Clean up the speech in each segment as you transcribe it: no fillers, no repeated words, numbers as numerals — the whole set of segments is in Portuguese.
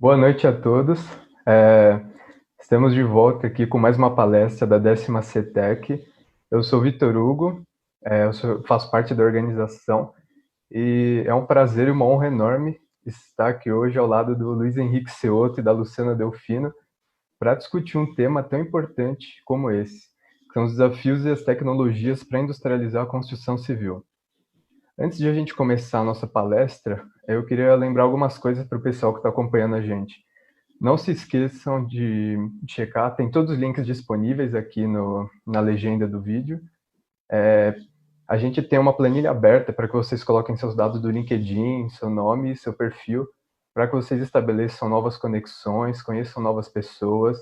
Boa noite a todos. É, Estamos de volta aqui com mais uma palestra da 10ª CETEC. Eu sou Vitor Hugo, faço parte da organização e é um prazer e uma honra enorme estar aqui hoje ao lado do Luiz Henrique Ceotto e da Luciana Delfino para discutir um tema tão importante como esse, que são os desafios e as tecnologias para industrializar a construção civil. Antes de a gente começar a nossa palestra, eu queria lembrar algumas coisas para o pessoal que está acompanhando a gente. Não se esqueçam de checar, tem todos os links disponíveis aqui na legenda do vídeo. A gente tem uma planilha aberta para que vocês coloquem seus dados do LinkedIn, seu nome, seu perfil, para que vocês estabeleçam novas conexões, conheçam novas pessoas.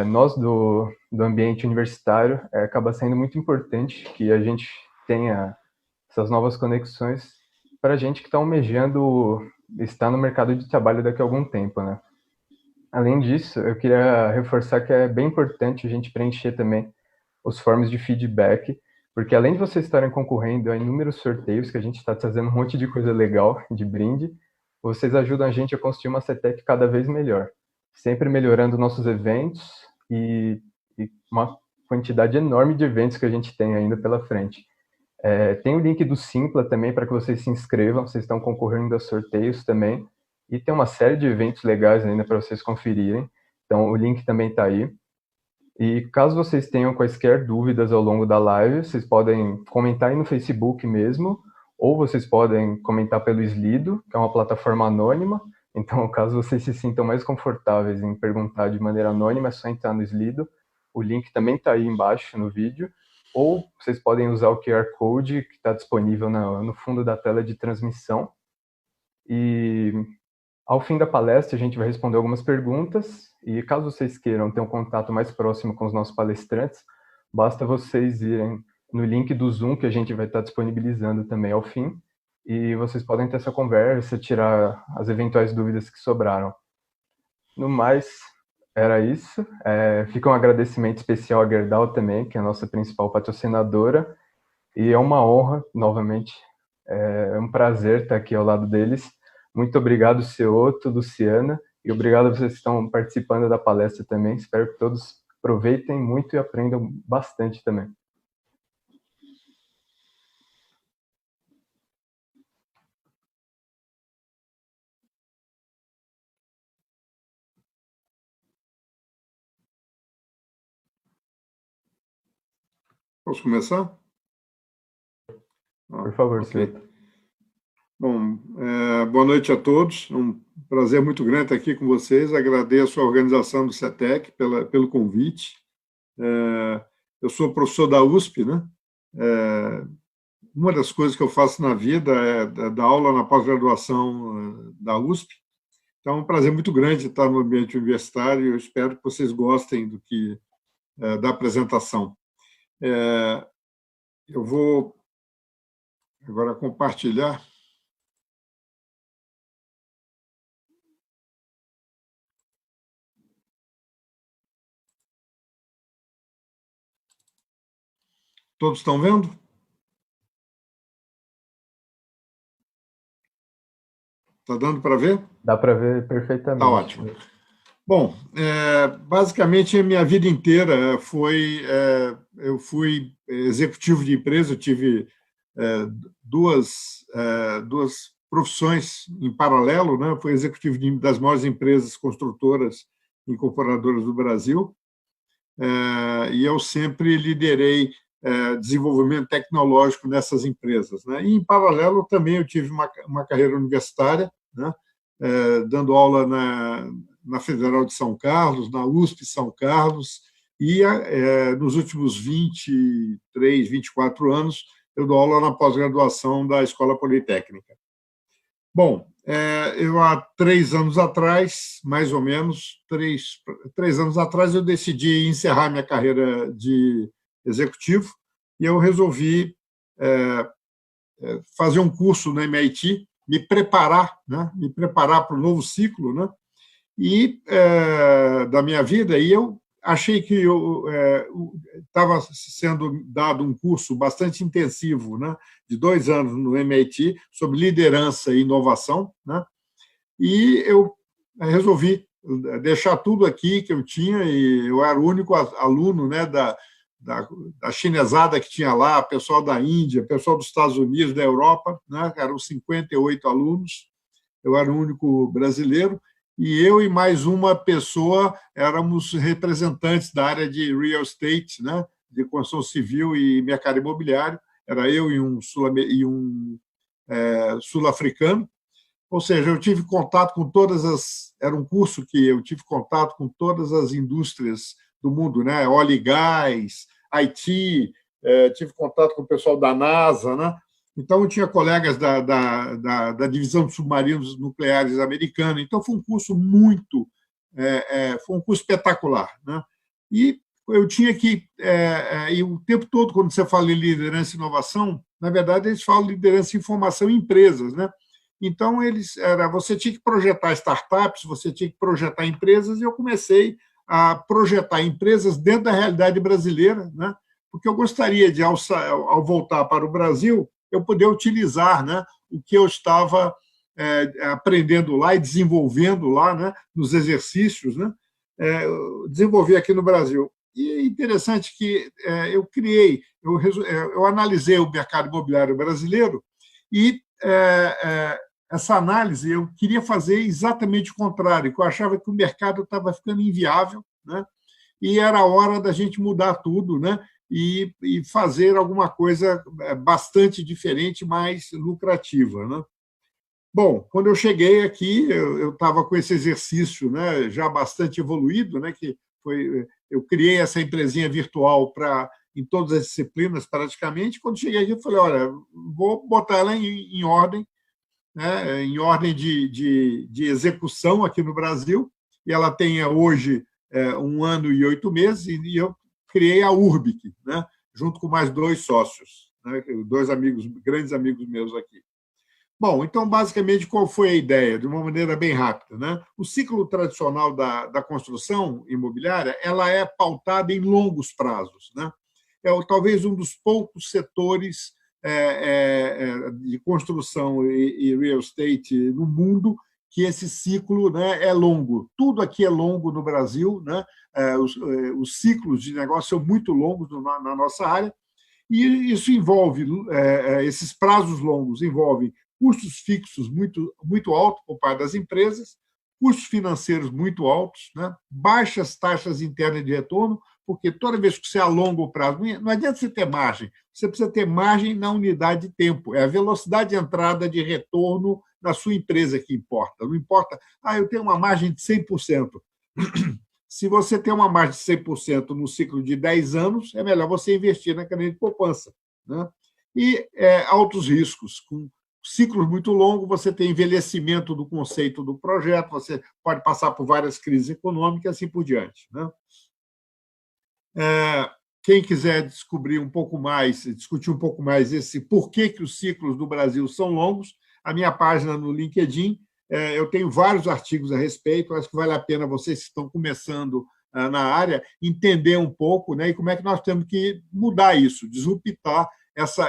Nós do ambiente universitário, acaba sendo muito importante que a gente tenha essas novas conexões para a gente que está almejando estar no mercado de trabalho daqui a algum tempo, né? Além disso, eu queria reforçar que é bem importante a gente preencher também os forms de feedback, porque além de vocês estarem concorrendo a inúmeros sorteios, que a gente está trazendo um monte de coisa legal de brinde, vocês ajudam a gente a construir uma CETEC cada vez melhor, sempre melhorando nossos eventos e uma quantidade enorme de eventos que a gente tem ainda pela frente. Tem o link do Simpla também para que vocês se inscrevam, vocês estão concorrendo a sorteios também. E tem uma série de eventos legais ainda para vocês conferirem. Então, o link também está aí. E caso vocês tenham quaisquer dúvidas ao longo da live, vocês podem comentar aí no Facebook mesmo, ou vocês podem comentar pelo Slido, que é uma plataforma anônima. Então, caso vocês se sintam mais confortáveis em perguntar de maneira anônima, é só entrar no Slido. O link também está aí embaixo no vídeo. Ou vocês podem usar o QR Code que está disponível no fundo da tela de transmissão. E ao fim da palestra, a gente vai responder algumas perguntas e caso vocês queiram ter um contato mais próximo com os nossos palestrantes, basta vocês irem no link do Zoom que a gente vai estar disponibilizando também ao fim e vocês podem ter essa conversa, tirar as eventuais dúvidas que sobraram. No mais, era isso. Fica um agradecimento especial à Gerdau também, que é a nossa principal patrocinadora, e é uma honra, novamente, é um prazer estar aqui ao lado deles. Muito obrigado, Ceotto, Luciana, e obrigado a vocês que estão participando da palestra também. Espero que todos aproveitem muito e aprendam bastante também. Posso começar? Por favor, ok. Ceotto. Bom, boa noite a todos. É um prazer muito grande estar aqui com vocês. Agradeço a organização do CETEC pelo convite. Eu sou professor da USP, né? Uma das coisas que eu faço na vida é dar aula na pós-graduação da USP. Então, é um prazer muito grande estar no ambiente universitário e eu espero que vocês gostem da apresentação. Eu vou agora compartilhar. Todos estão vendo? Está dando para ver? Dá para ver perfeitamente. Está ótimo. Bom, basicamente a minha vida inteira eu fui executivo de empresa, eu tive duas profissões em paralelo, né? Fui executivo das maiores empresas construtoras e incorporadoras do Brasil, e eu sempre liderei desenvolvimento tecnológico nessas empresas, né? E em paralelo também eu tive uma carreira universitária, né? Dando aula na Federal de São Carlos, na USP São Carlos, e nos últimos 23, 24 anos, eu dou aula na pós-graduação da Escola Politécnica. Bom, eu há 3 anos atrás, mais ou menos, 3 anos atrás, eu decidi encerrar minha carreira de executivo e eu resolvi fazer um curso no MIT, me preparar para o novo ciclo, né? E da minha vida, e eu achei que estava sendo dado um curso bastante intensivo, né, de 2 anos no MIT sobre liderança e inovação, né? E eu resolvi deixar tudo aqui que eu tinha, e eu era o único aluno, né, da chinesada que tinha lá, pessoal da Índia, pessoal dos Estados Unidos, da Europa, né, eram 58 alunos, eu era o único brasileiro, e eu e mais uma pessoa éramos representantes da área de real estate, né, de construção civil e mercado imobiliário, era eu e um sul-africano. Ou seja, eu tive contato com todas as. Era um curso que eu tive contato com todas as indústrias do mundo, né? Óleo e gás, IT, tive contato com o pessoal da NASA, né? Então, eu tinha colegas da divisão de submarinos nucleares americana. Então, foi um curso muito. Foi um curso espetacular, né? E eu tinha que. E o tempo todo, quando você fala em liderança e inovação, na verdade, eles falam liderança e informação em empresas, né? Então, você tinha que projetar startups, você tinha que projetar empresas, e eu comecei a projetar empresas dentro da realidade brasileira, né? Porque eu gostaria de, ao voltar para o Brasil, eu poder utilizar, né, o que eu estava aprendendo lá e desenvolvendo lá, né, nos exercícios, né, desenvolver aqui no Brasil. E é interessante que eu analisei o mercado imobiliário brasileiro e essa análise eu queria fazer exatamente o contrário, que eu achava que o mercado estava ficando inviável, né? E era a hora da gente mudar tudo, né? E fazer alguma coisa bastante diferente, mais lucrativa, né? Bom, quando eu cheguei aqui, eu estava com esse exercício, né, já bastante evoluído, né, que eu criei essa empresinha virtual em todas as disciplinas, praticamente. Quando cheguei aqui, eu falei, olha, vou botar ela em ordem, né, em ordem de execução aqui no Brasil, e ela tem hoje 1 ano e 8 meses, e eu criei a Urbic, né, junto com mais 2 sócios, né, 2 amigos, grandes amigos meus aqui. Bom, então, basicamente, qual foi a ideia? De uma maneira bem rápida, né? O ciclo tradicional da construção imobiliária ela é pautada em longos prazos, né? Talvez um dos poucos setores de construção e real estate no mundo que esse ciclo, né, é longo. Tudo aqui é longo no Brasil, né? Os ciclos de negócio são muito longos na nossa área, e isso envolve, esses prazos longos envolvem custos fixos muito altos por parte das empresas, custos financeiros muito altos, né? Baixas taxas internas de retorno, porque toda vez que você alonga o prazo, não adianta você ter margem, você precisa ter margem na unidade de tempo, é a velocidade de entrada de retorno na sua empresa que importa. Não importa, eu tenho uma margem de 100%. Se você tem uma margem de 100% no ciclo de 10 anos, é melhor você investir na cadeia de poupança, né? E altos riscos. Com ciclos muito longos, você tem envelhecimento do conceito do projeto, você pode passar por várias crises econômicas e assim por diante, né? Quem quiser descobrir um pouco mais, discutir um pouco mais esse porquê que os ciclos do Brasil são longos, a minha página no LinkedIn, eu tenho vários artigos a respeito, acho que vale a pena vocês que estão começando na área entender um pouco, né, e como é que nós temos que mudar isso, disruptar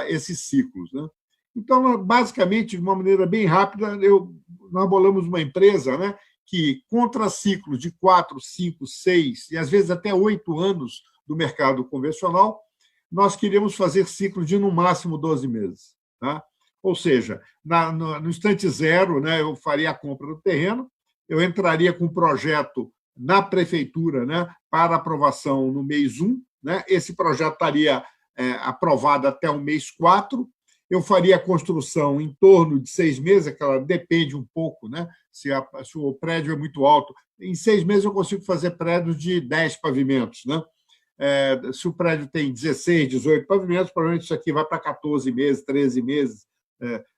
esses ciclos, né? Então, basicamente, de uma maneira bem rápida, nós bolamos uma empresa, né, que, contra ciclos de 4, 5, 6 e às vezes até 8 anos do mercado convencional, nós queríamos fazer ciclos de, no máximo, 12 meses. Tá? Ou seja, no instante zero, né, eu faria a compra do terreno, eu entraria com um projeto na prefeitura, né, para aprovação no mês 1, né, esse projeto estaria aprovado até o mês 4, eu faria a construção em torno de 6 meses, que ela depende um pouco, né, se o prédio é muito alto. Em 6 meses eu consigo fazer prédios de 10 pavimentos, né? Se o prédio tem 16, 18 pavimentos, provavelmente isso aqui vai para 14 meses, 13 meses,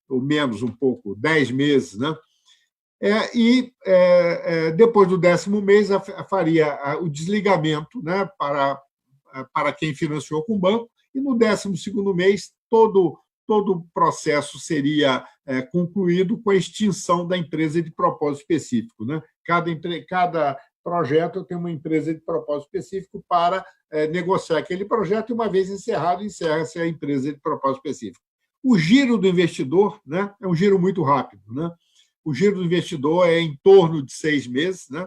ou menos um pouco, 10 meses, né? Depois do 10º mês, faria o desligamento, né, para quem financiou com o banco, e no 12º mês, todo o processo seria concluído com a extinção da empresa de propósito específico, né? Cada projeto tem uma empresa de propósito específico para negociar aquele projeto, e uma vez encerrado, encerra-se a empresa de propósito específico. O giro do investidor, né, é um giro muito rápido, né? o giro do investidor é em torno de 6 meses, né?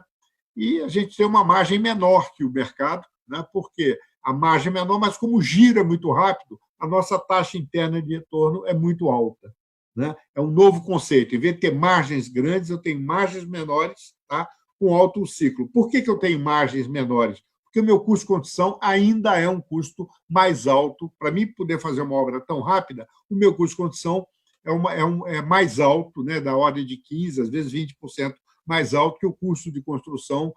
E a gente tem uma margem menor que o mercado, né? Porque a margem é menor, mas como gira muito rápido, a nossa taxa interna de retorno é muito alta, né? É um novo conceito. Em vez de ter margens grandes, eu tenho margens menores, tá? Com alto ciclo. Por que eu tenho margens menores? Porque o meu custo de construção ainda é um custo mais alto. Para mim poder fazer uma obra tão rápida, o meu custo de construção é mais alto, né? Da ordem de 15%, às vezes 20% mais alto que o custo de construção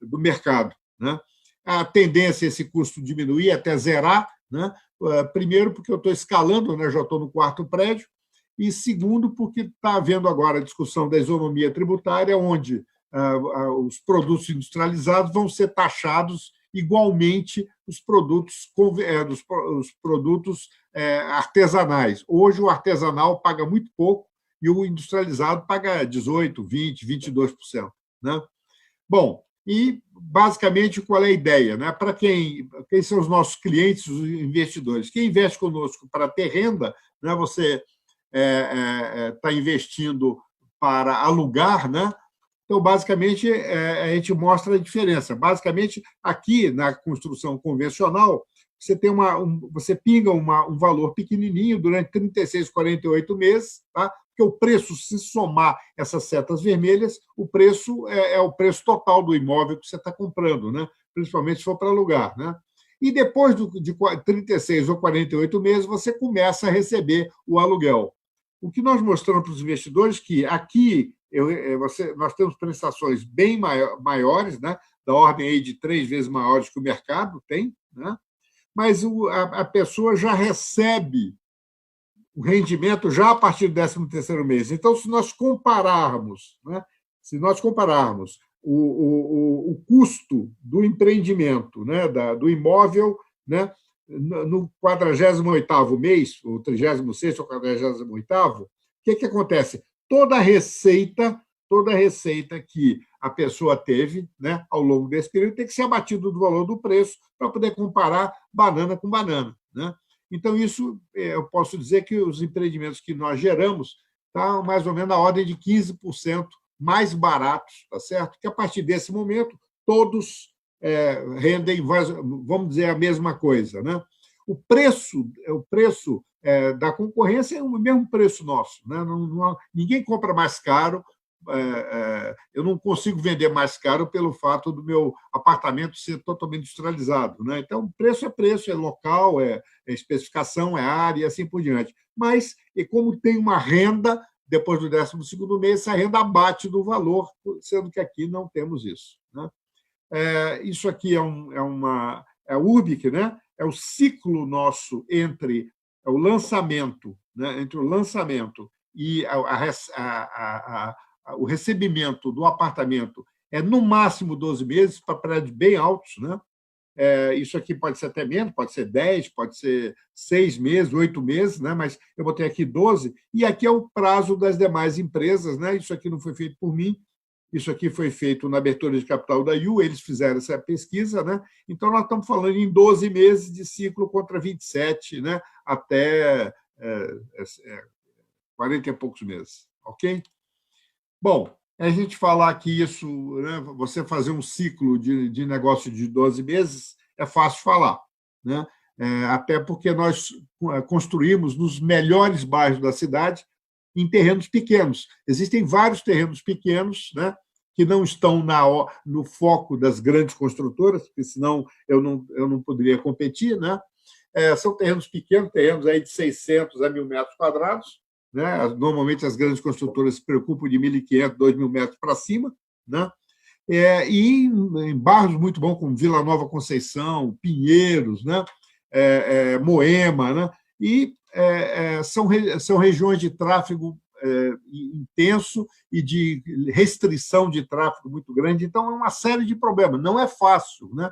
do mercado, né? A tendência é esse custo diminuir até zerar, né? Primeiro, porque eu estou escalando, né? Já estou no quarto prédio, e segundo, porque está havendo agora a discussão da isonomia tributária, onde os produtos industrializados vão ser taxados igualmente os produtos artesanais. Hoje, o artesanal paga muito pouco e o industrializado paga 18%, 20%, 22%. Né? Bom, e basicamente qual é a ideia? Né? Para quem são os nossos clientes, os investidores? Quem investe conosco para ter renda, né? Você está investindo para alugar, né? Então, basicamente, a gente mostra a diferença. Basicamente, aqui na construção convencional, você tem você pinga um valor pequenininho durante 36, 48 meses, tá? Porque o preço, se somar essas setas vermelhas, o preço é o preço total do imóvel que você está comprando, né? Principalmente se for para alugar, né? E depois de 36 ou 48 meses, você começa a receber o aluguel. O que nós mostramos para os investidores é que aqui nós temos prestações bem maiores, né? Da ordem aí de 3 vezes maiores que o mercado tem, né? Mas a pessoa já recebe o rendimento já a partir do 13º mês. Então, se nós compararmos, né? O custo do empreendimento, né? Do imóvel, né? No 48º mês, o 36º ou 48º, o que acontece? Toda a receita que a pessoa teve, né, ao longo desse período tem que ser abatido do valor do preço para poder comparar banana com banana, né? Então, isso eu posso dizer que os empreendimentos que nós geramos estão mais ou menos na ordem de 15% mais baratos, tá certo? Que a partir desse momento todos rendem, vamos dizer, a mesma coisa, né? O preço da concorrência é o mesmo preço nosso, né? Ninguém compra mais caro. Eu não consigo vender mais caro pelo fato do meu apartamento ser totalmente industrializado, né? Então, preço, é local, é especificação, é área e assim por diante. Mas, e como tem uma renda, depois do 12º mês, essa renda abate do valor, sendo que aqui não temos isso, né? Isso aqui é o URBIC, né? É o ciclo nosso entre o lançamento, né? Entre o lançamento e o recebimento do apartamento é no máximo 12 meses para prédios bem altos, né? Isso aqui pode ser até menos, pode ser 10, pode ser 6 meses, 8 meses, né? Mas eu botei aqui 12, e aqui é o prazo das demais empresas, né? Isso aqui não foi feito por mim, isso aqui foi feito na abertura de capital da IU, eles fizeram essa pesquisa, né? Então, nós estamos falando em 12 meses de ciclo contra 27, né? Até 40 e poucos meses, ok? Bom, a gente falar que isso, né, você fazer um ciclo de negócio de 12 meses, é fácil falar, né? Até porque nós construímos nos melhores bairros da cidade em terrenos pequenos. Existem vários terrenos pequenos, né, que não estão no foco das grandes construtoras, porque senão eu não poderia competir, né? São terrenos pequenos, terrenos aí de 600 a 1.000 metros quadrados, né? Normalmente as grandes construtoras se preocupam de 1.500, 2.000 metros para cima, né? E em bairros muito bons, como Vila Nova Conceição, Pinheiros, né? Moema, né? E são regiões de tráfego intenso e de restrição de tráfego muito grande. Então, é uma série de problemas. Não é fácil, né?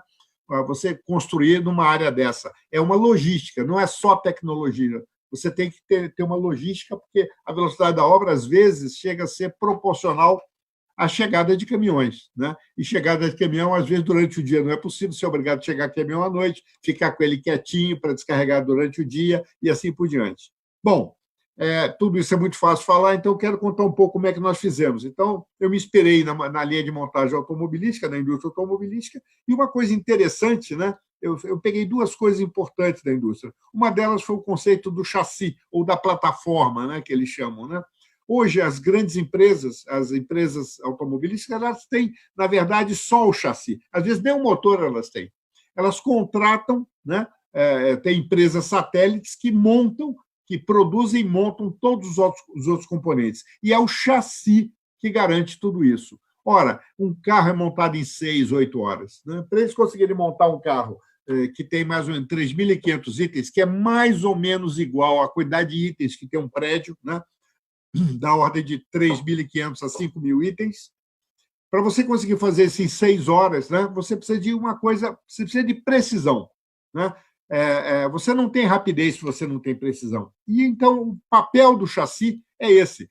Você construir numa área dessa. É uma logística, não é só tecnologia. Você tem que ter uma logística, porque a velocidade da obra, às vezes, chega a ser proporcional à chegada de caminhões, né? E chegada de caminhão, às vezes, durante o dia não é possível, você é obrigado a chegar caminhão à noite, ficar com ele quietinho para descarregar durante o dia e assim por diante. Bom, tudo isso é muito fácil falar, então eu quero contar um pouco como é que nós fizemos. Então, eu me inspirei na linha de montagem automobilística, na indústria automobilística, e uma coisa interessante, né? Eu peguei duas coisas importantes da indústria. Uma delas foi o conceito do chassi, ou da plataforma, né, que eles chamam. Né? Hoje, as grandes empresas, as empresas automobilísticas, elas têm, na verdade, só o chassi. Às vezes, nem o motor elas têm. Elas contratam, né? Tem empresas satélites que produzem e montam todos os outros componentes. E é o chassi que garante tudo isso. Ora, um carro é montado em 6, 8 horas. Né? Para eles conseguirem montar um carro que tem mais ou menos 3.500 itens, que é mais ou menos igual à quantidade de itens que tem um prédio, né? Da ordem de 3.500 a 5.000 itens. Para você conseguir fazer isso em 6 horas, né? Você precisa de uma coisa, você precisa de precisão. Né? Você não tem rapidez se você não tem precisão. E então o papel do chassi é esse: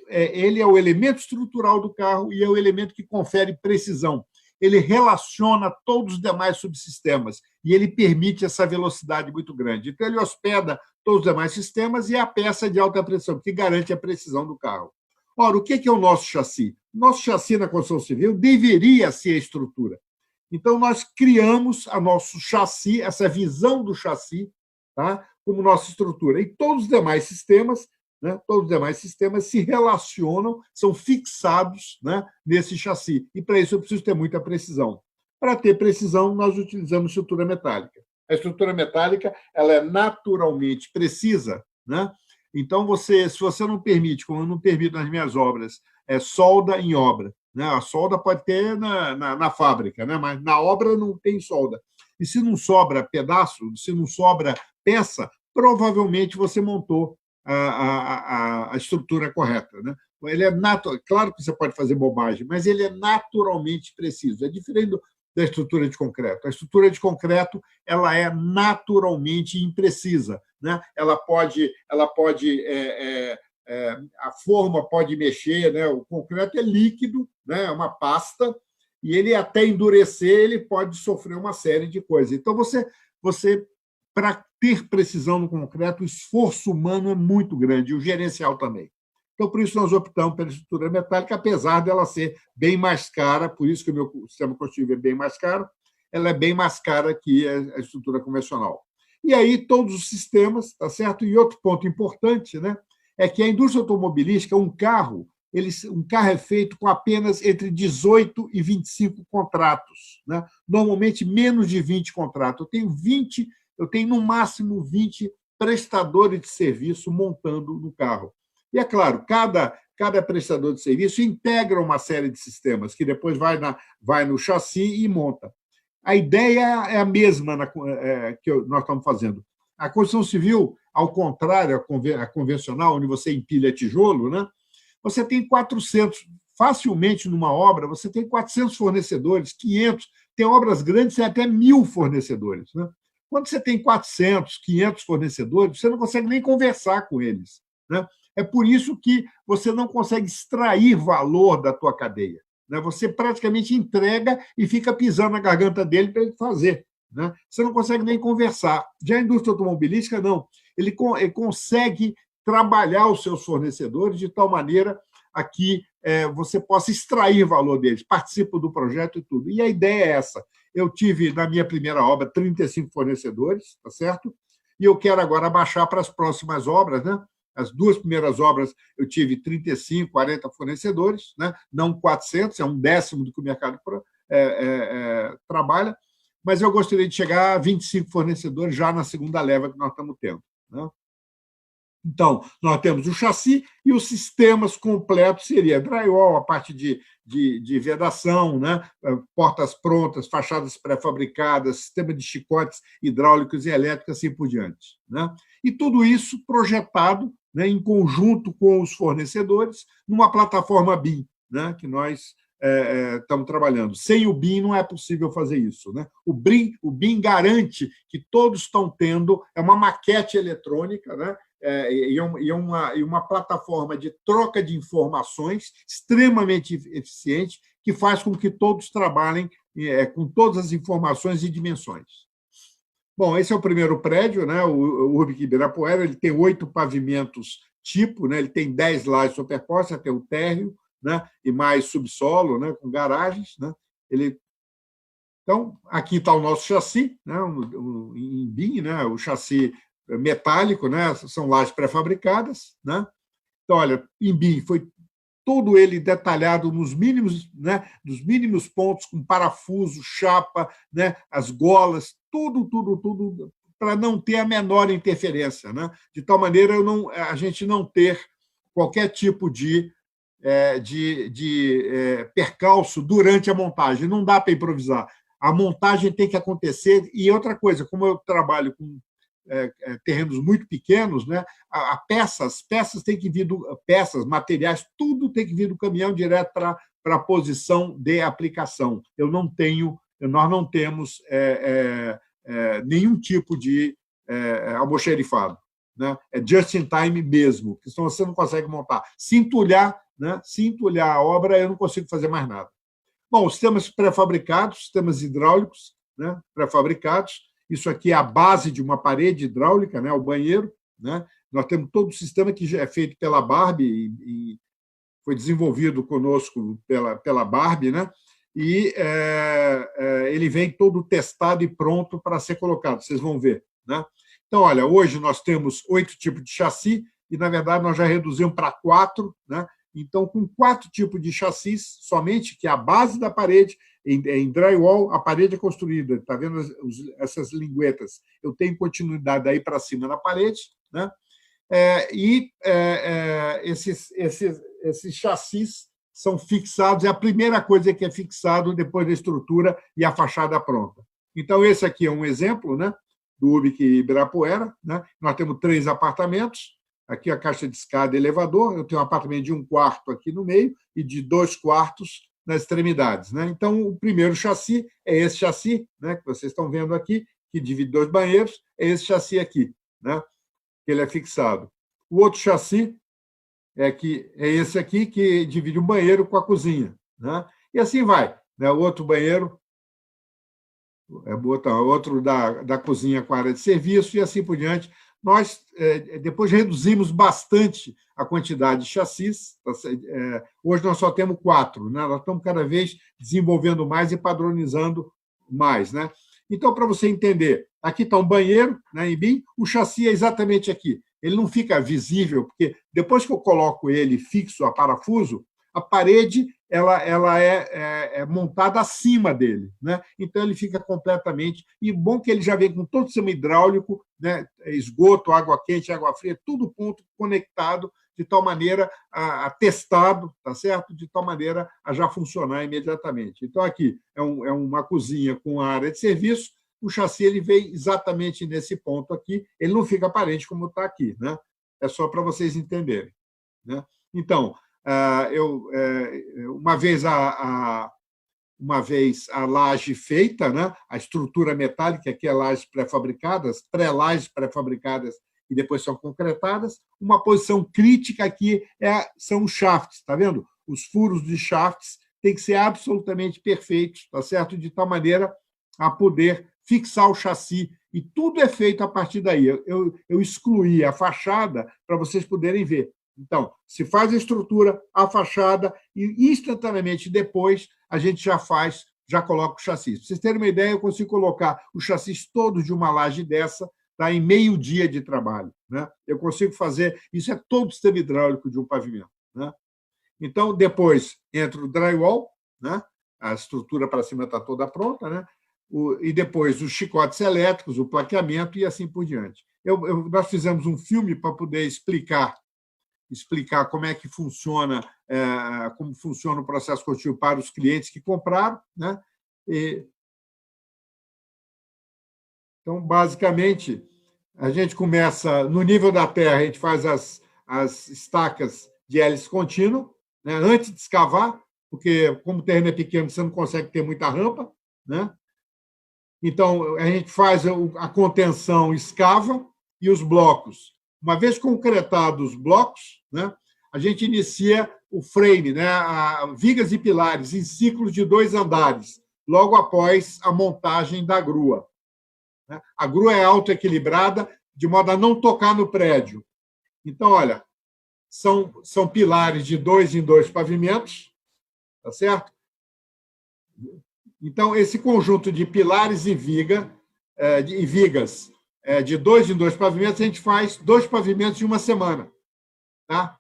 ele é o elemento estrutural do carro e é o elemento que confere precisão. Ele relaciona todos os demais subsistemas e ele permite essa velocidade muito grande. Então ele hospeda todos os demais sistemas e é a peça de alta pressão que garante a precisão do carro. Ora, o que é o nosso chassi? Nosso chassi na construção civil deveria ser a estrutura. Então, nós criamos a nosso chassi, essa visão do chassi, tá? Como nossa estrutura. E todos os demais sistemas, né? Todos os demais sistemas se relacionam, são fixados, né? Nesse chassi. E, para isso, eu preciso ter muita precisão. Para ter precisão, nós utilizamos estrutura metálica. A estrutura metálica ela é naturalmente precisa. Né? Então, se você não permite, como eu não permito nas minhas obras, solda em obra. Né? A solda pode ter na fábrica, né? Mas na obra não tem solda. E se não sobra pedaço, se não sobra peça, provavelmente você montou a estrutura correta. Né? Ele é claro que você pode fazer bobagem, mas ele é naturalmente preciso. É diferente da estrutura de concreto. A estrutura de concreto ela é naturalmente imprecisa. Né? Ela pode a forma pode mexer, né? O concreto é líquido, né? É uma pasta, e ele até endurecer, ele pode sofrer uma série de coisas. Então, você para ter precisão no concreto, o esforço humano é muito grande, e o gerencial também. Então, por isso, nós optamos pela estrutura metálica, apesar dela ser bem mais cara, por isso que o meu sistema construtivo é bem mais caro, ela é bem mais cara que a estrutura convencional. E aí, todos os sistemas, tá certo? E outro ponto importante, né? É que a indústria automobilística, um carro é feito com apenas entre 18 e 25 contratos. Né? Normalmente, menos de 20 contratos. Eu tenho no máximo 20 prestadores de serviço montando no carro. E, é claro, cada prestador de serviço integra uma série de sistemas, que depois vai no chassi e monta. A ideia é a mesma que nós estamos fazendo. A construção civil, ao contrário, a convencional, onde você empilha tijolo, né? Você tem 400, facilmente numa obra, você tem 400 fornecedores, 500, tem obras grandes, tem até 1.000 fornecedores. Né? Quando você tem 400, 500 fornecedores, você não consegue nem conversar com eles. Né? É por isso que você não consegue extrair valor da tua cadeia. Né? Você praticamente entrega e fica pisando na garganta dele para ele fazer. Né? Você não consegue nem conversar. Já a indústria automobilística, não. Ele consegue trabalhar os seus fornecedores de tal maneira a que você possa extrair valor deles, participa do projeto e tudo. E a ideia é essa. Eu tive, na minha primeira obra, 35 fornecedores, tá certo? E eu quero agora baixar para as próximas obras, né? As duas primeiras obras eu tive 35, 40 fornecedores, né? Não 400, é um décimo do que o mercado trabalha, mas eu gostaria de chegar a 25 fornecedores já na segunda leva que nós estamos tendo. Né? Então, nós temos o chassi e os sistemas completos, seria drywall, a parte de vedação, né? Portas prontas, fachadas pré-fabricadas, sistema de chicotes hidráulicos e elétricos, assim por diante. Né? E tudo isso projetado, né, em conjunto com os fornecedores, numa plataforma BIM, né, que nós estamos trabalhando. Sem o BIM não é possível fazer isso. Né? O BIM garante que todos estão tendo, é uma maquete eletrônica, né? E uma plataforma de troca de informações extremamente eficiente, que faz com que todos trabalhem com todas as informações e dimensões. Bom, esse é o primeiro prédio, né? O Urbic Ibirapuera. Ele tem 8 pavimentos tipo, né? Ele tem 10 lajes superpostas, tem o térreo, né? E mais subsolo, né? Com garagens, né? Ele... Então, aqui está o nosso chassi, né? Em BIM, né? O chassi metálico, né? São lajes pré-fabricadas, né? Então, olha, em BIM foi todo ele detalhado nos mínimos, né, dos mínimos pontos, com parafuso, chapa, né, as golas, tudo, para não ter a menor interferência, né? De tal maneira a gente não ter qualquer tipo de percalço durante a montagem. Não dá para improvisar. A montagem tem que acontecer. E outra coisa, como eu trabalho com terrenos muito pequenos, né? As peças têm que vir peças, materiais, tudo tem que vir do caminhão direto para a posição de aplicação. Nós não temos nenhum tipo de almoxerifado, né? É just in time mesmo, porque senão você não consegue montar. Se entulhar, né? Se entulhar a obra, eu não consigo fazer mais nada. Bom, sistemas pré-fabricados, sistemas hidráulicos, né? Pré-fabricados. Isso aqui é a base de uma parede hidráulica, né? O banheiro, né? Nós temos todo o sistema que já é feito pela Barbie e foi desenvolvido conosco pela Barbie, né? E ele vem todo testado e pronto para ser colocado. Vocês vão ver, né? Então, olha, hoje nós temos 8 tipos de chassi e, na verdade, nós já reduzimos para 4, né? Então, com 4 tipos de chassis somente, que é a base da parede, em drywall, a parede é construída, está vendo essas linguetas? Eu tenho continuidade daí para cima na parede, né? Esses chassis são fixados, é a primeira coisa que é fixado depois da estrutura e a fachada pronta. Então, esse aqui é um exemplo, né, do Urbic Ibirapuera, né? Nós temos 3 apartamentos, aqui a caixa de escada e elevador, eu tenho um apartamento de 1 quarto aqui no meio e de 2 quartos nas extremidades, né? Então, o primeiro chassi é esse chassi, né, que vocês estão vendo aqui, que divide 2 banheiros, é esse chassi aqui, né, que ele é fixado. O outro chassi é esse aqui, que divide um banheiro com a cozinha, né? E assim vai, né? O outro banheiro outro da cozinha com a área de serviço e assim por diante. Nós depois reduzimos bastante a quantidade de chassis. Hoje nós só temos 4, né? Nós estamos cada vez desenvolvendo mais e padronizando mais, né? Então, para você entender, aqui está um banheiro, né, em BIM, o chassi é exatamente aqui. Ele não fica visível, porque depois que eu coloco ele fixo a parafuso, a parede ela é montada acima dele, né? Então ele fica completamente... E bom que ele já vem com todo o sistema hidráulico, né? Esgoto, água quente, água fria, tudo ponto conectado, de tal maneira testado, tá certo? De tal maneira a já funcionar imediatamente. Então, aqui é uma cozinha com área de serviço, o chassi ele vem exatamente nesse ponto aqui, ele não fica aparente como está aqui, né? É só para vocês entenderem, né? Então, uma vez a laje feita, né, a estrutura metálica, que é lajes pré-fabricadas, pré-lajes pré-fabricadas e depois são concretadas, uma posição crítica aqui são os shafts, está vendo? Os furos de shafts têm que ser absolutamente perfeitos, tá certo? De tal maneira a poder fixar o chassi, e tudo é feito a partir daí. Eu excluí a fachada para vocês poderem ver. Então, se faz a estrutura, a fachada, e instantaneamente depois a gente já coloca o chassi. Para vocês terem uma ideia, eu consigo colocar os chassis todos de uma laje dessa, tá, em meio dia de trabalho, né? Eu consigo fazer... Isso é todo o sistema hidráulico de um pavimento, né? Então, depois entra o drywall, né? A estrutura para cima está toda pronta, né? E depois os chicotes elétricos, o plaqueamento e assim por diante. Nós fizemos um filme para poder explicar como é que funciona, como funciona o processo construtivo para os clientes que compraram, né? Então, basicamente, a gente começa no nível da terra, a gente faz as estacas de hélice contínua, né, antes de escavar, porque, como o terreno é pequeno, você não consegue ter muita rampa, né? Então, a gente faz a contenção, escava, e os blocos. Uma vez concretados os blocos, né, a gente inicia o frame, né, vigas e pilares em ciclos de 2 andares, logo após a montagem da grua. né? A grua é autoequilibrada, de modo a não tocar no prédio. Então, olha, são pilares de 2 em 2 pavimentos, tá certo? Então, esse conjunto de pilares e vigas de 2 em 2 pavimentos, a gente faz 2 pavimentos em uma semana. Tá?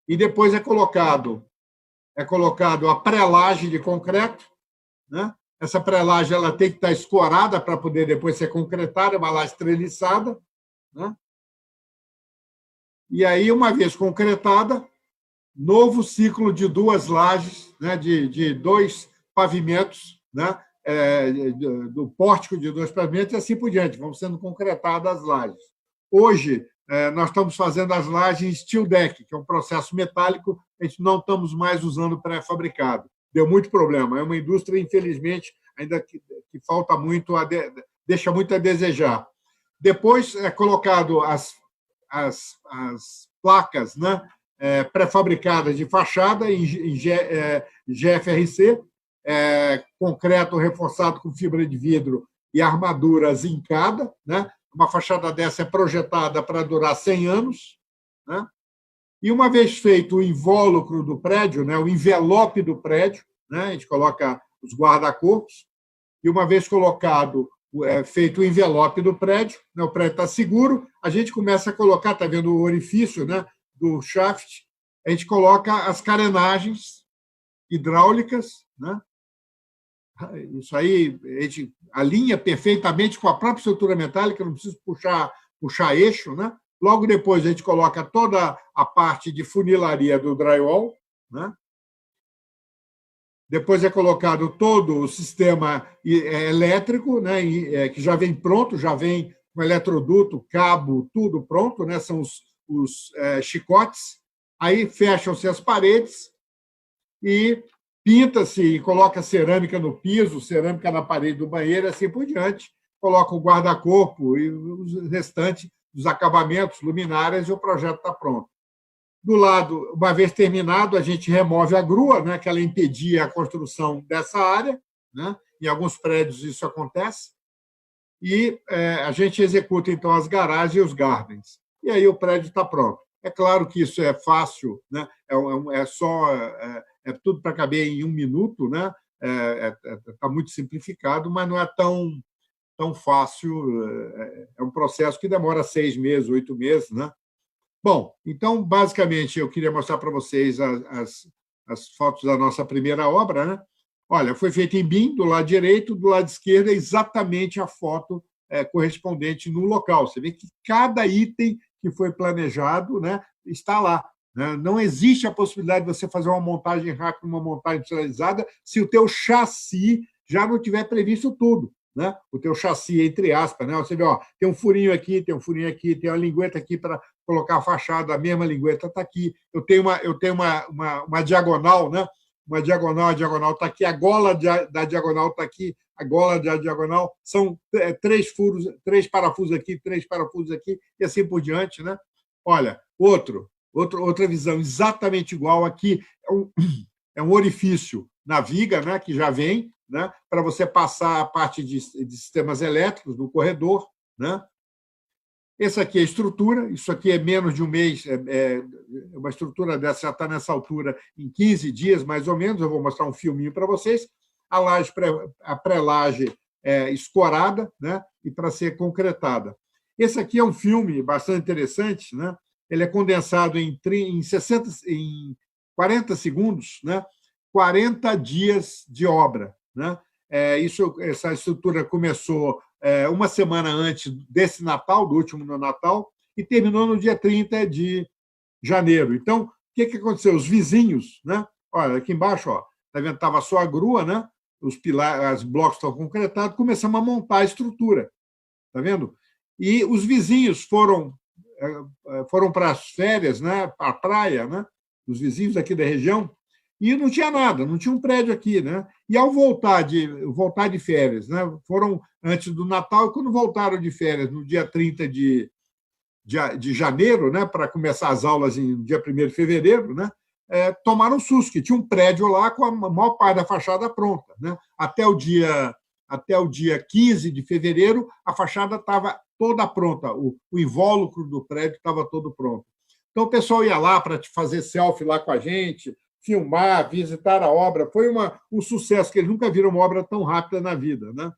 E depois é colocado a pré-laje de concreto, né? Essa pré-laje ela tem que estar escorada para poder depois ser concretada, uma laje treliçada, né? E aí, uma vez concretada, novo ciclo de 2 lajes, né? de 2 pavimentos, né? Do pórtico de 2 pavimentos e assim por diante, vão sendo concretadas as lajes. Hoje, nós estamos fazendo as lajes em steel deck, que é um processo metálico, a gente não estamos mais usando pré-fabricado. Deu muito problema. É uma indústria, infelizmente, ainda que falta muito, deixa muito a desejar. Depois é colocado as placas, né, pré-fabricadas de fachada em GFRC, concreto reforçado com fibra de vidro e armadura zincada, né? Uma fachada dessa é projetada para durar 100 anos, né? E uma vez feito o invólucro do prédio, né, o envelope do prédio, né, a gente coloca os guarda-corpos, e uma vez feito o envelope do prédio, né, o prédio está seguro, a gente começa a colocar, está vendo o orifício, né, do shaft, a gente coloca as carenagens hidráulicas, né? Isso aí a gente alinha perfeitamente com a própria estrutura metálica, não precisa puxar eixo, né? Logo depois a gente coloca toda a parte de funilaria do drywall, né? Depois é colocado todo o sistema elétrico, né? Que já vem pronto, já vem com eletroduto, cabo, tudo pronto, né? São os chicotes. Aí fecham-se as paredes e pinta-se e coloca cerâmica no piso, cerâmica na parede do banheiro, assim por diante. Coloca o guarda-corpo e o restante dos acabamentos, luminárias, e o projeto está pronto. Do lado, uma vez terminado, a gente remove a grua, né, que ela impedia a construção dessa área, né? Em alguns prédios isso acontece, e a gente executa, então, as garagens e os gardens. E aí o prédio está pronto. É claro que isso é fácil, né? É tudo para caber em 1 minuto, né? Está muito simplificado, mas não é tão fácil. É um processo que demora 6 meses, 8 meses, né? Bom, então, basicamente, eu queria mostrar para vocês as fotos da nossa primeira obra, né? Olha, foi feita em BIM, do lado direito, do lado esquerdo é exatamente a foto correspondente no local. Você vê que cada item que foi planejado, né, está lá. Né? Não existe a possibilidade de você fazer uma montagem rápida, uma montagem industrializada, se o teu chassi já não tiver previsto tudo. Né? O teu chassi, entre aspas, né? Você vê, ó, tem um furinho aqui, tem uma lingueta aqui para colocar a fachada, a mesma lingueta está aqui. Eu tenho uma diagonal, né? A diagonal está aqui, a gola da diagonal está aqui, a gola da diagonal são 3 furos, 3 parafusos aqui, 3 parafusos aqui, e assim por diante, né? Olha, outra visão exatamente igual aqui, é um orifício na viga, né, que já vem, né, para você passar a parte de sistemas elétricos no corredor, né? Essa aqui é a estrutura, isso aqui é menos de um mês, uma estrutura dessa já está nessa altura em 15 dias, mais ou menos. Eu vou mostrar um filminho para vocês. A pré-laje escorada, né, e para ser concretada. Esse aqui é um filme bastante interessante, né? Ele é condensado em 40 segundos, né? 40 dias de obra, né? Essa estrutura começou uma semana antes desse Natal, do último no Natal, e terminou no dia 30 de janeiro. Então, o que aconteceu? Os vizinhos, né? Olha, aqui embaixo, ó, tá vendo? Estava só a grua, né? Os blocos estão concretados, começamos a montar a estrutura. Tá vendo? E os vizinhos foram para as férias, né? Para a praia, né? Os vizinhos aqui da região, e não tinha nada, não tinha um prédio aqui, né? E ao voltar de férias, né? Foram antes do Natal, e quando voltaram de férias, no dia 30 de janeiro, né? Para começar as aulas no dia 1º de fevereiro, né? Tomaram um susto, que tinha um prédio lá com a maior parte da fachada pronta, né? Até o dia até o dia 15 de fevereiro, a fachada estava toda pronta, o invólucro do prédio estava todo pronto. Então, o pessoal ia lá para fazer selfie lá com a gente, filmar, visitar a obra. Foi um sucesso, que eles nunca viram uma obra tão rápida na vida, né?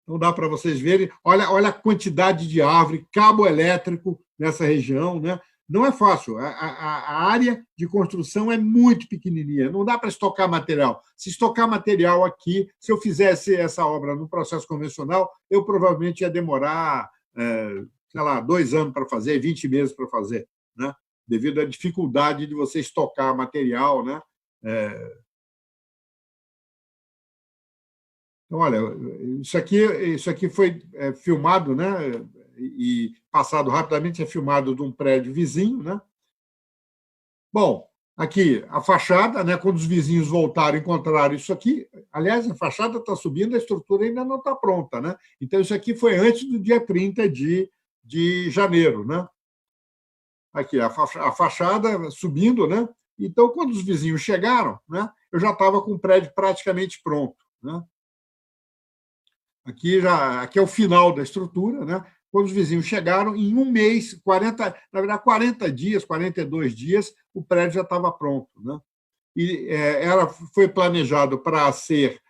Então, dá para vocês verem. Olha a quantidade de árvore, cabo elétrico nessa região, né? Não é fácil. A área de construção é muito pequenininha. Não dá para estocar material. Se estocar material aqui, se eu fizesse essa obra no processo convencional, eu provavelmente ia demorar, sei lá, 2 anos para fazer, 20 meses para fazer, né? Devido à dificuldade de você estocar material, né? Então, olha, isso aqui foi filmado, né? E passado rapidamente, é filmado de um prédio vizinho, né? Bom, aqui a fachada, né? Quando os vizinhos voltaram, encontraram isso aqui. Aliás, a fachada está subindo, a estrutura ainda não está pronta, né? Então, isso aqui foi antes do dia 30 de janeiro, né? Aqui, a fachada subindo, né? Então, quando os vizinhos chegaram, né? Eu já estava com o prédio praticamente pronto, né? Aqui é o final da estrutura, né? Quando os vizinhos chegaram, em um mês, na verdade, 40 dias, 42 dias, o prédio já estava pronto, né? E foi planejado para ser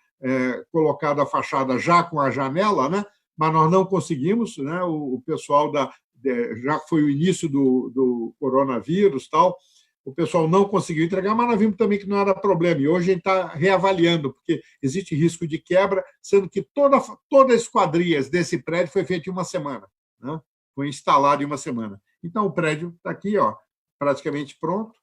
colocada a fachada já com a janela, né? Mas nós não conseguimos, né? O pessoal já foi o início do coronavírus, tal. O pessoal não conseguiu entregar, mas nós vimos também que não era problema. E hoje a gente está reavaliando, porque existe risco de quebra, sendo que todas as esquadrias desse prédio foi feita em uma semana, né? Foi instalado em uma semana. Então, o prédio está aqui, ó, praticamente pronto,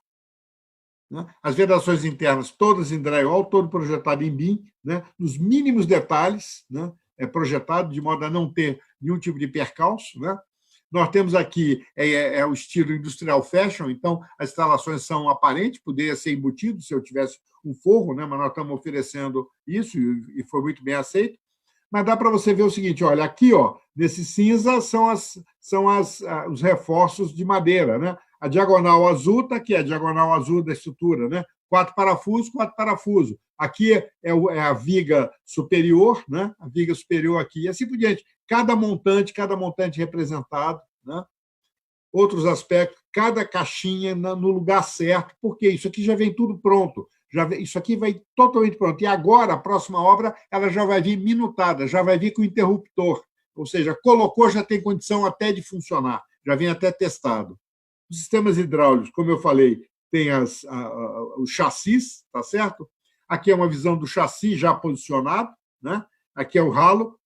né? As vedações internas todas em drywall, todo projetado em BIM, né? Nos mínimos detalhes, né? É projetado de modo a não ter nenhum tipo de percalço, né? Nós temos aqui o estilo industrial fashion, então as instalações são aparentes, poderia ser embutido se eu tivesse um forro, né? Mas nós estamos oferecendo isso e foi muito bem aceito. Mas dá para você ver o seguinte, olha, aqui, ó, nesse cinza são os reforços de madeira, né? A diagonal azul está aqui, a diagonal azul da estrutura, né? 4 parafusos, 4 parafusos. Aqui é a viga superior, né? A viga superior aqui, e assim por diante. Cada montante representado, né? Outros aspectos, cada caixinha no lugar certo, porque isso aqui já vem tudo pronto, isso aqui vai totalmente pronto. E agora, a próxima obra, ela já vai vir minutada, já vai vir com interruptor, ou seja, colocou, já tem condição até de funcionar, já vem até testado. Os sistemas hidráulicos, como eu falei, tem os chassis, tá certo? Aqui é uma visão do chassi já posicionado, né? Aqui é o ralo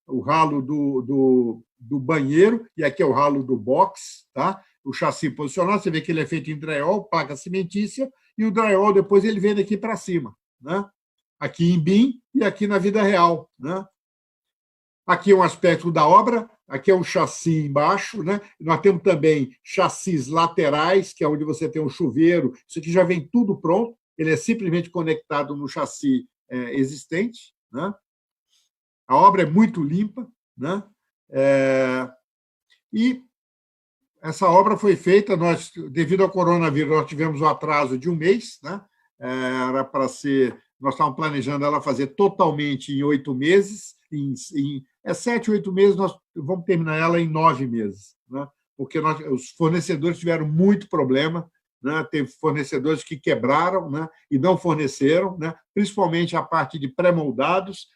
do banheiro, e aqui é o ralo do box, tá? O chassi posicionado, você vê que ele é feito em drywall, placa cimentícia, e o drywall depois ele vem daqui para cima, né? Aqui em BIM e aqui na vida real, né? Aqui é um aspecto da obra, aqui é um chassi embaixo, né? Nós temos também chassis laterais, que é onde você tem um chuveiro, isso aqui já vem tudo pronto, ele é simplesmente conectado no chassi existente, né? A obra é muito limpa, né? E essa obra foi feita, devido ao coronavírus, nós tivemos um atraso de um mês, né? Era para ser, nós estávamos planejando ela fazer totalmente em 8 meses, 7, 8 meses, nós vamos terminar ela em 9 meses, né? Porque os fornecedores tiveram muito problema, né? Teve fornecedores que quebraram, né? E não forneceram, né? Principalmente a parte de pré-moldados,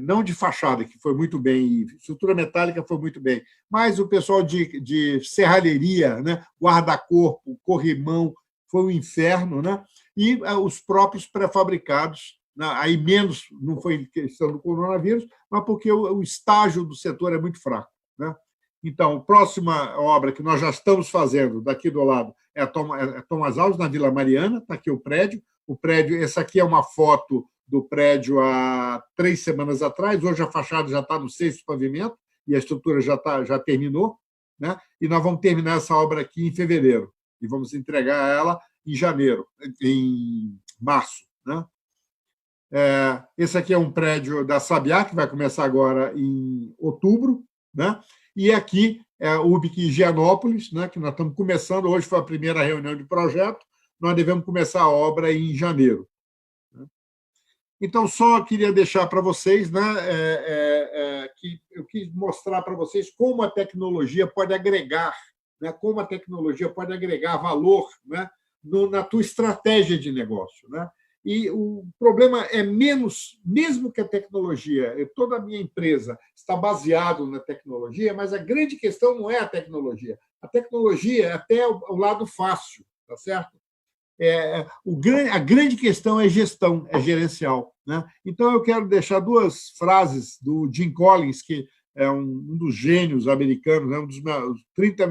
não de fachada, que foi muito bem, estrutura metálica foi muito bem, mas o pessoal de serralheria, né? Guarda-corpo, corrimão, foi um inferno, né? E os próprios pré-fabricados, né? Aí menos, não foi questão do coronavírus, mas porque o estágio do setor é muito fraco, né? Então, a próxima obra que nós já estamos fazendo, daqui do lado, é Thomas Alves, na Vila Mariana, está aqui o prédio. Essa aqui é uma foto do prédio há 3 semanas atrás, hoje a fachada já está no 6º pavimento e a estrutura já terminou, né? E nós vamos terminar essa obra aqui em fevereiro e vamos entregar ela em março, né? Esse aqui é um prédio da Sabiá, que vai começar agora em outubro, né? E aqui é o UBIC Higienópolis, né? Que nós estamos começando, hoje foi a primeira reunião de projeto, nós devemos começar a obra em janeiro. Então, só queria deixar para vocês, né, que eu quis mostrar para vocês como a tecnologia pode agregar, né, como a tecnologia pode agregar valor, né, na tua estratégia de negócio, né? E o problema é menos, mesmo que a tecnologia, toda a minha empresa está baseado na tecnologia, mas a grande questão não é a tecnologia. A tecnologia é até o lado fácil, tá certo? A grande questão é gestão, é gerencial, né? Então, eu quero deixar duas frases do Jim Collins, que é um dos gênios americanos, né? Um dos 30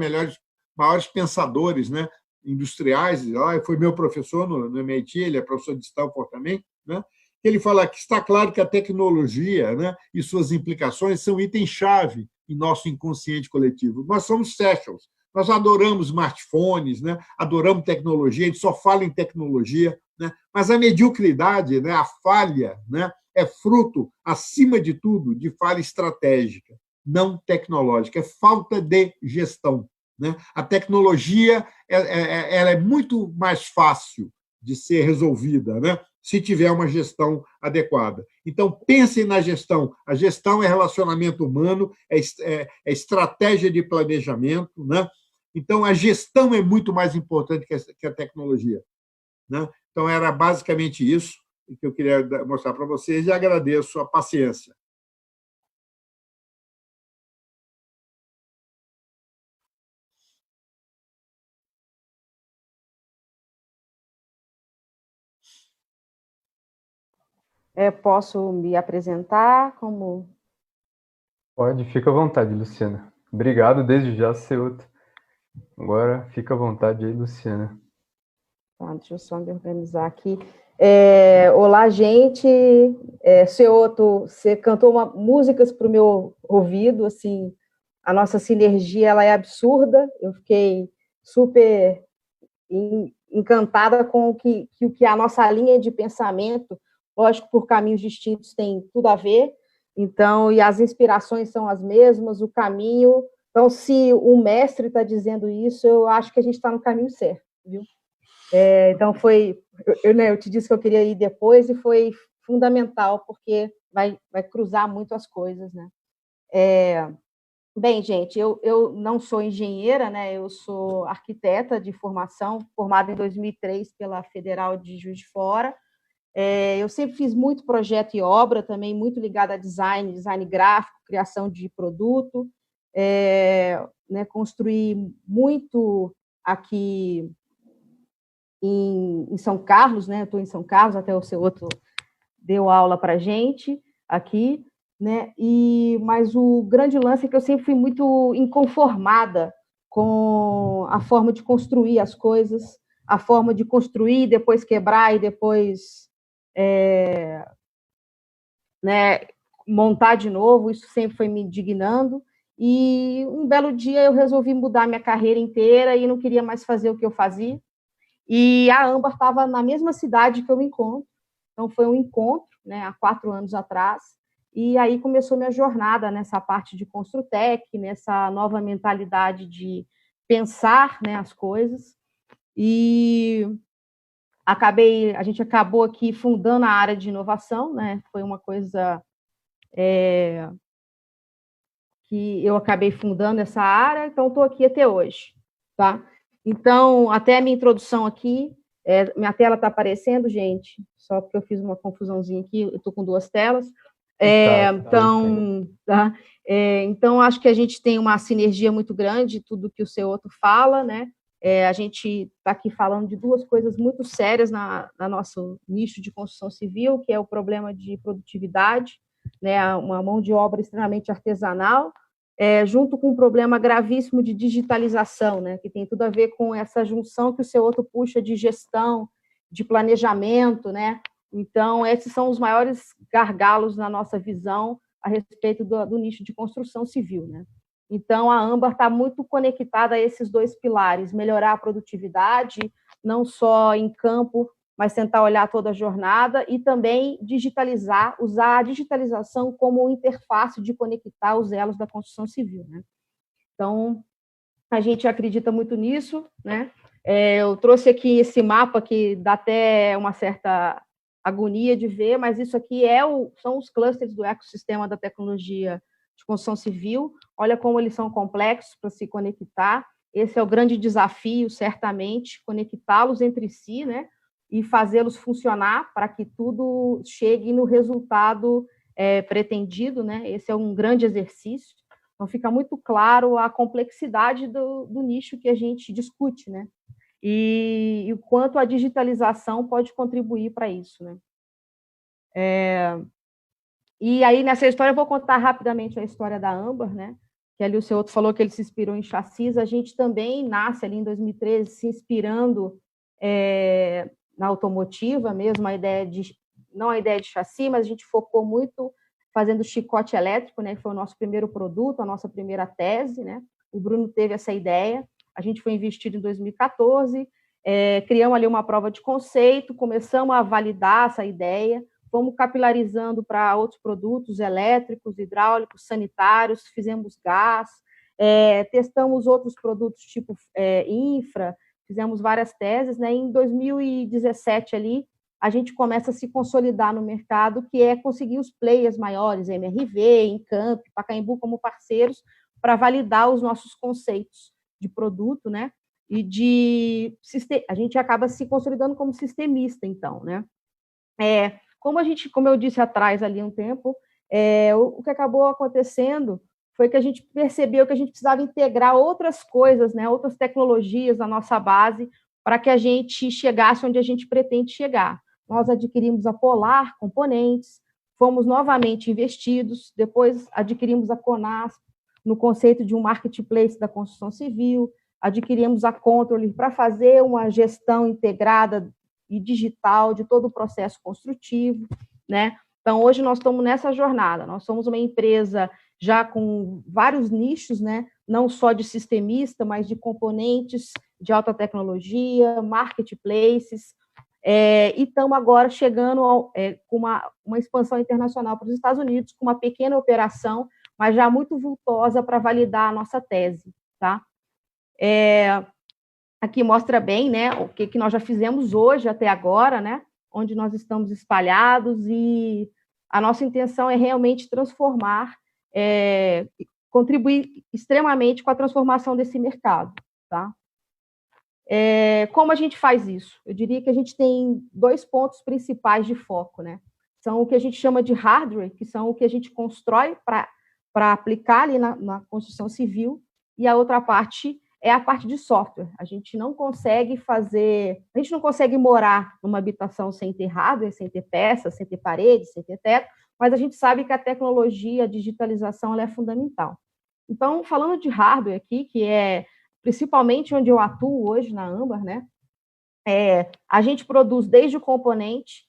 maiores pensadores, né? Industriais. Foi meu professor no MIT, ele é professor de Stanford também, né? Ele fala que está claro que a tecnologia, né, e suas implicações são itens-chave em nosso inconsciente coletivo. Nós somos sessions. Nós adoramos smartphones, né? Adoramos tecnologia, a gente só fala em tecnologia, né? Mas a mediocridade, né? A falha, né? É fruto, acima de tudo, de falha estratégica, não tecnológica, é falta de gestão, né? A tecnologia ela é muito mais fácil de ser resolvida, né, se tiver uma gestão adequada. Então, pensem na gestão. A gestão é relacionamento humano, é estratégia de planejamento, né? Então, a gestão é muito mais importante que a tecnologia, né? Então, era basicamente isso que eu queria mostrar para vocês e agradeço a paciência. Posso me apresentar como... Pode, fica à vontade, Luciana. Obrigado desde já, Ceuta. Agora, fica à vontade aí, Luciana. Tá, deixa eu só me organizar aqui. Olá, gente. Ceuto, você cantou músicas para o meu ouvido, assim, a nossa sinergia ela é absurda. Eu fiquei super encantada com o que a nossa linha de pensamento, lógico, por caminhos distintos, tem tudo a ver. Então, e as inspirações são as mesmas, o caminho. Então, se o mestre está dizendo isso, eu acho que a gente está no caminho certo, viu? Então, eu te disse que eu queria ir depois e foi fundamental, porque vai cruzar muito as coisas, né? Bem, gente, eu não sou engenheira, né? Eu sou arquiteta de formação, formada em 2003 pela Federal de Juiz de Fora. Eu sempre fiz muito projeto e obra, também muito ligada a design gráfico, criação de produto, né? Construí muito aqui em São Carlos, né? Eu estou em São Carlos, até o seu outro deu aula para a gente aqui, né? Mas o grande lance é que eu sempre fui muito inconformada com a forma de construir as coisas, a forma de construir, depois quebrar e depois né, montar de novo. Isso sempre foi me indignando. E um belo dia eu resolvi mudar minha carreira inteira e não queria mais fazer o que eu fazia. E a Âmbar estava na mesma cidade que eu me encontro. Então, foi um encontro, né, há 4 anos atrás, e aí começou minha jornada nessa parte de Construtec, nessa nova mentalidade de pensar, né, as coisas. E a gente acabou aqui fundando a área de inovação, né? Foi uma coisa que eu acabei fundando essa área, então estou aqui até hoje, tá? Então, até a minha introdução aqui, minha tela está aparecendo, gente, só porque eu fiz uma confusãozinha aqui, eu estou com 2 telas. Então, acho que a gente tem uma sinergia muito grande, tudo que o seu outro fala, né? A gente está aqui falando de 2 coisas muito sérias na nosso nicho de construção civil, que é o problema de produtividade, né? Uma mão de obra extremamente artesanal, junto com um problema gravíssimo de digitalização, né, que tem tudo a ver com essa junção que o seu outro puxa de gestão, de planejamento, né? Então, esses são os maiores gargalos na nossa visão a respeito do nicho de construção civil, né? Então, a Âmbar está muito conectada a esses 2 pilares, melhorar a produtividade, não só em campo, mas tentar olhar toda a jornada e também digitalizar, usar a digitalização como interface de conectar os elos da construção civil, né? Então, a gente acredita muito nisso, né? Eu trouxe aqui esse mapa que dá até uma certa agonia de ver, mas isso aqui são os clusters do ecossistema da tecnologia de construção civil. Olha como eles são complexos para se conectar. Esse é o grande desafio, certamente, conectá-los entre si, né, e fazê-los funcionar para que tudo chegue no resultado pretendido, né? Esse é um grande exercício. Então, fica muito claro a complexidade do nicho que a gente discute, né? E o quanto a digitalização pode contribuir para isso, né? E aí, nessa história, eu vou contar rapidamente a história da Âmbar, né? Que ali o seu outro falou que ele se inspirou em chassis. A gente também nasce ali em 2013 se inspirando na automotiva mesmo, não a ideia de chassi, mas a gente focou muito fazendo chicote elétrico, né? Que foi o nosso primeiro produto, a nossa primeira tese, né? O Bruno teve essa ideia. A gente foi investido em 2014, criamos ali uma prova de conceito, começamos a validar essa ideia, fomos capilarizando para outros produtos elétricos, hidráulicos, sanitários, fizemos gás, testamos outros produtos tipo infra, fizemos várias teses, né? Em 2017 ali, a gente começa a se consolidar no mercado, que é conseguir os players maiores, MRV, Encamp, Pacaembu como parceiros, para validar os nossos conceitos de produto, né? A gente acaba se consolidando como sistemista, então, né? Como eu disse atrás ali um tempo, o que acabou acontecendo foi que a gente percebeu que a gente precisava integrar outras coisas, né, outras tecnologias na nossa base para que a gente chegasse onde a gente pretende chegar. Nós adquirimos a Polar Componentes, fomos novamente investidos, depois adquirimos a Conas no conceito de um marketplace da construção civil, adquirimos a Controle para fazer uma gestão integrada e digital de todo o processo construtivo, né? Então, hoje nós estamos nessa jornada, nós somos uma empresa já com vários nichos, né? Não só de sistemista, mas de componentes de alta tecnologia, marketplaces, e estamos agora chegando com uma expansão internacional para os Estados Unidos, com uma pequena operação, mas já muito vultosa para validar a nossa tese, tá? Aqui mostra bem, né, o que nós já fizemos hoje até agora, né, onde nós estamos espalhados, e a nossa intenção é realmente transformar, contribuir extremamente com a transformação desse mercado, tá? Como a gente faz isso? Eu diria que a gente tem 2 pontos principais de foco, né? São o que a gente chama de hardware, que são o que a gente constrói para aplicar ali na construção civil, e a outra parte é a parte de software. A gente não consegue morar numa habitação sem ter hardware, sem ter peças, sem ter paredes, sem ter teto, mas a gente sabe que a tecnologia, a digitalização, ela é fundamental. Então, falando de hardware aqui, que é principalmente onde eu atuo hoje na Âmbar, né? A gente produz desde o componente,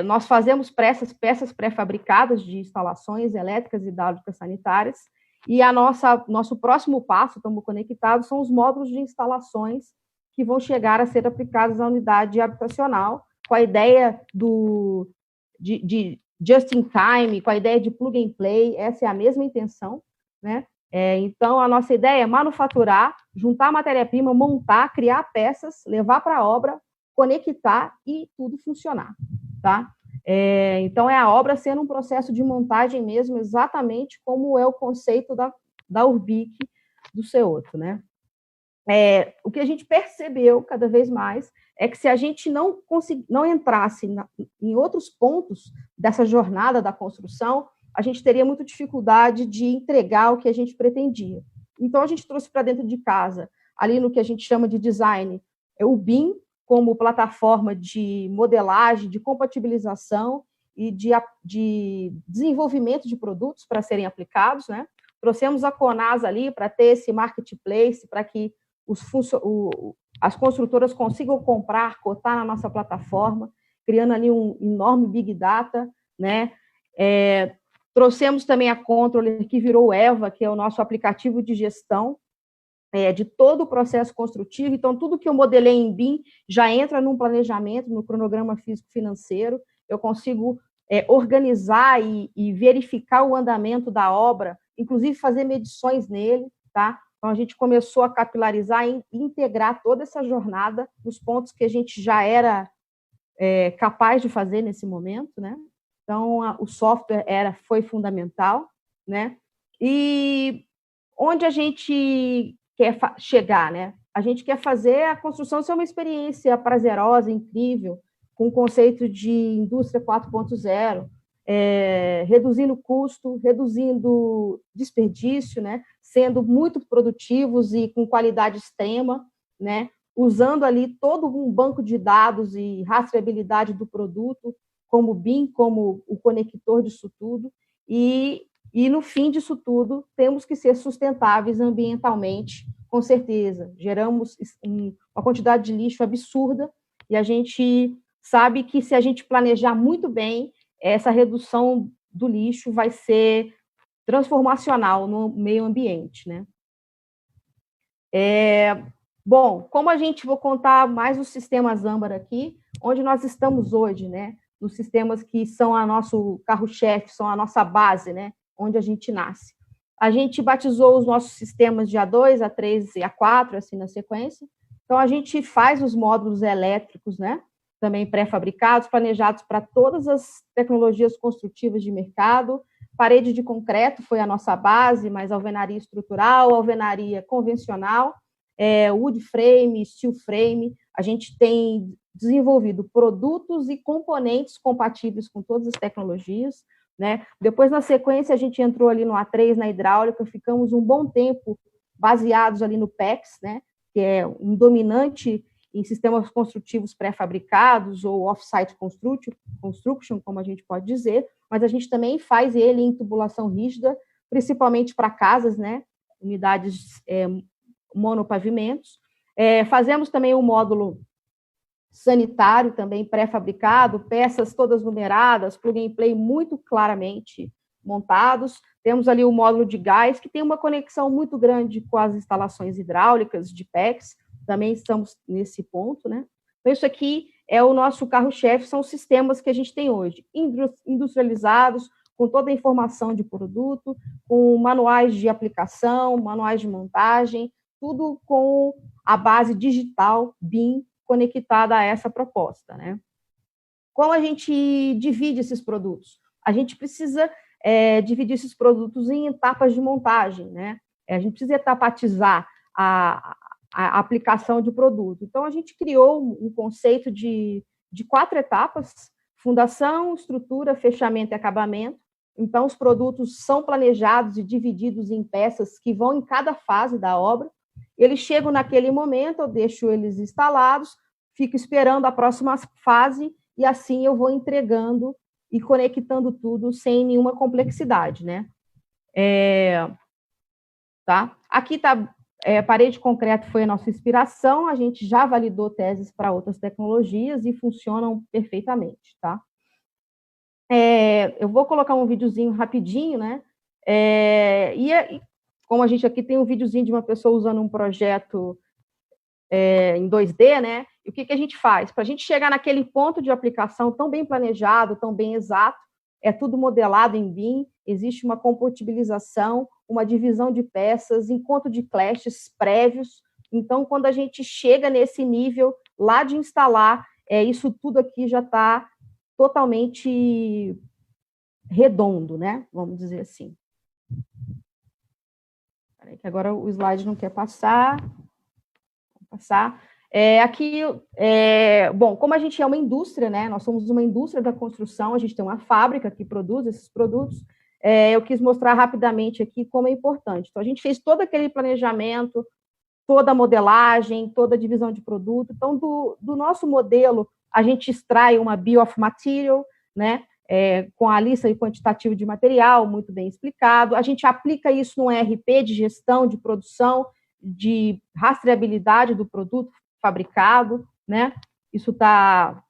nós fazemos peças pré-fabricadas de instalações elétricas e hidráulicas sanitárias, e nosso próximo passo, estamos conectados, são os módulos de instalações que vão chegar a ser aplicados na unidade habitacional, com a ideia de just in time, com a ideia de plug and play. Essa é a mesma intenção, né? Então, a nossa ideia é manufaturar, juntar matéria-prima, montar, criar peças, levar para a obra, conectar e tudo funcionar, tá? Então, é a obra sendo um processo de montagem mesmo, exatamente como é o conceito da Urbic do Ceoto, né? O que a gente percebeu cada vez mais é que se a gente não entrasse em outros pontos dessa jornada da construção, a gente teria muita dificuldade de entregar o que a gente pretendia. Então, a gente trouxe para dentro de casa, ali no que a gente chama de design, o BIM, como plataforma de modelagem, de compatibilização e de desenvolvimento de produtos para serem aplicados, né? Trouxemos a Conas ali para ter esse marketplace, para que as construtoras consigam comprar, cotar na nossa plataforma, criando ali um enorme big data, né? Trouxemos também a Controller, que virou o EVA, que é o nosso aplicativo de gestão de todo o processo construtivo. Então, tudo que eu modelei em BIM já entra num planejamento, no cronograma físico-financeiro. Eu consigo organizar e verificar o andamento da obra, inclusive fazer medições nele, tá? Então, a gente começou a capilarizar e integrar toda essa jornada nos pontos que a gente já era capaz de fazer nesse momento, né? Então, o software foi fundamental, né? E onde a gente quer chegar, né? A gente quer fazer a construção ser uma experiência prazerosa, incrível, com o conceito de indústria 4.0, reduzindo custo, reduzindo desperdício, né? Sendo muito produtivos e com qualidade extrema, né? Usando ali todo um banco de dados e rastreabilidade do produto, como o BIM, como o conector disso tudo, e no fim disso tudo, temos que ser sustentáveis ambientalmente, com certeza. Geramos uma quantidade de lixo absurda, e a gente sabe que, se a gente planejar muito bem, essa redução do lixo vai ser transformacional no meio ambiente, né? Bom, como a gente, vou contar mais os sistemas âmbar aqui, onde nós estamos hoje, né? Nos sistemas que são a nosso carro-chefe, são a nossa base, né? Onde a gente nasce. A gente batizou os nossos sistemas de A2, A3 e A4, assim, na sequência. Então, a gente faz os módulos elétricos, né? Também pré-fabricados, planejados para todas as tecnologias construtivas de mercado. Parede de concreto foi a nossa base, mas alvenaria estrutural, alvenaria convencional, wood frame, steel frame. A gente tem desenvolvido produtos e componentes compatíveis com todas as tecnologias, né? Depois, na sequência, a gente entrou ali no A3, na hidráulica, ficamos um bom tempo baseados ali no PEX, né? Que é um dominante em sistemas construtivos pré-fabricados ou off-site construction, como a gente pode dizer, mas a gente também faz ele em tubulação rígida, principalmente para casas, né? Unidades monopavimentos. Fazemos também um módulo sanitário também pré-fabricado, peças todas numeradas, plug and play muito claramente montados. Temos ali o módulo de gás, que tem uma conexão muito grande com as instalações hidráulicas de PEX, também estamos nesse ponto, né? Então, isso aqui é o nosso carro-chefe, são os sistemas que a gente tem hoje, industrializados, com toda a informação de produto, com manuais de aplicação, manuais de montagem, tudo com a base digital BIM conectada a essa proposta, né? Como a gente divide esses produtos? A gente precisa dividir esses produtos em etapas de montagem, né? A gente precisa etapatizar a aplicação de produto. Então, a gente criou um conceito de 4 etapas: fundação, estrutura, fechamento e acabamento. Então, os produtos são planejados e divididos em peças que vão em cada fase da obra. Eles chegam naquele momento, eu deixo eles instalados, fico esperando a próxima fase, e assim eu vou entregando e conectando tudo sem nenhuma complexidade, né? Tá? Aqui está parede de concreto, foi a nossa inspiração, a gente já validou teses para outras tecnologias e funcionam perfeitamente, tá? Eu vou colocar um videozinho rapidinho, né? E como a gente aqui tem um videozinho de uma pessoa usando um projeto em 2D, né? E o que a gente faz? Para a gente chegar naquele ponto de aplicação tão bem planejado, tão bem exato, é tudo modelado em BIM, existe uma compatibilização, uma divisão de peças, encontro de clashes prévios. Então, quando a gente chega nesse nível lá de instalar, isso tudo aqui já está totalmente redondo, né? Vamos dizer assim. Peraí, que agora o slide não quer passar. Vou passar. Aqui, bom, como a gente é uma indústria, né? Nós somos uma indústria da construção, a gente tem uma fábrica que produz esses produtos. Eu quis mostrar rapidamente aqui como é importante. Então, a gente fez todo aquele planejamento, toda a modelagem, toda a divisão de produto. Então, do nosso modelo, a gente extrai uma Bill of Material, né? Com a lista quantitativa de material, muito bem explicado. A gente aplica isso no ERP de gestão, de produção, de rastreabilidade do produto fabricado, né? Isso está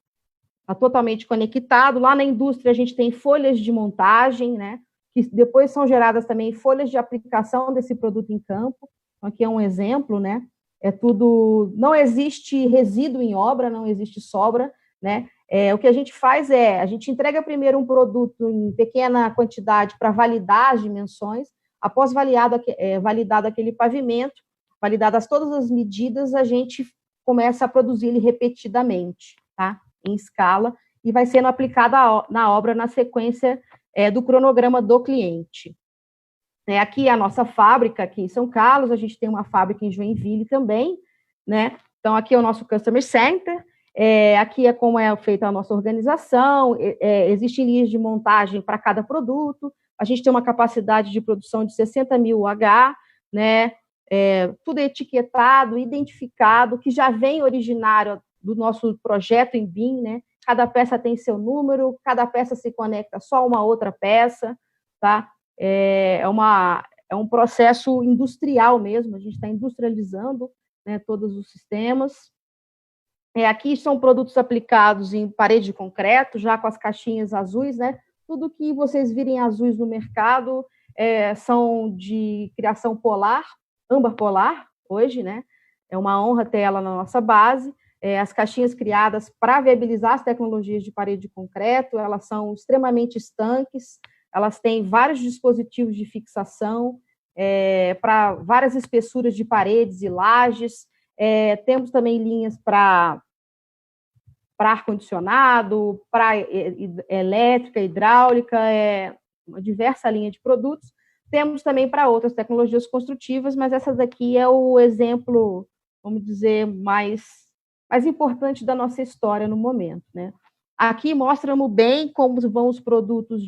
totalmente conectado. Lá na indústria, a gente tem folhas de montagem, né? Que depois são geradas também folhas de aplicação desse produto em campo. Então, aqui é um exemplo, né? Tudo, não existe resíduo em obra, não existe sobra, né? O que a gente faz a gente entrega primeiro um produto em pequena quantidade para validar as dimensões. Após validado aquele pavimento, validadas todas as medidas, a gente começa a produzir ele repetidamente, tá? em escala e vai sendo aplicada na obra na sequência do cronograma do cliente. Aqui é a nossa fábrica, aqui em São Carlos, a gente tem uma fábrica em Joinville também, né? Então, aqui é o nosso Customer Center, aqui é como é feita a nossa organização, existem linhas de montagem para cada produto, a gente tem uma capacidade de produção de 60 mil H, né? Tudo etiquetado, identificado, que já vem originário do nosso projeto em BIM, né? Cada peça tem seu número, cada peça se conecta só a uma outra peça, tá? É um processo industrial mesmo, a gente está industrializando, né, todos os sistemas. Aqui são produtos aplicados em parede de concreto, já com as caixinhas azuis, né? Tudo que vocês virem azuis no mercado são de criação polar, âmbar polar, hoje, né? É uma honra ter ela na nossa base. As caixinhas criadas para viabilizar as tecnologias de parede de concreto, elas são extremamente estanques, elas têm vários dispositivos de fixação para várias espessuras de paredes e lajes. Temos também linhas para ar-condicionado, para elétrica, hidráulica, uma diversa linha de produtos. Temos também para outras tecnologias construtivas, mas essa daqui é o exemplo, vamos dizer, mais importante da nossa história no momento, né? Aqui mostramos bem como vão os produtos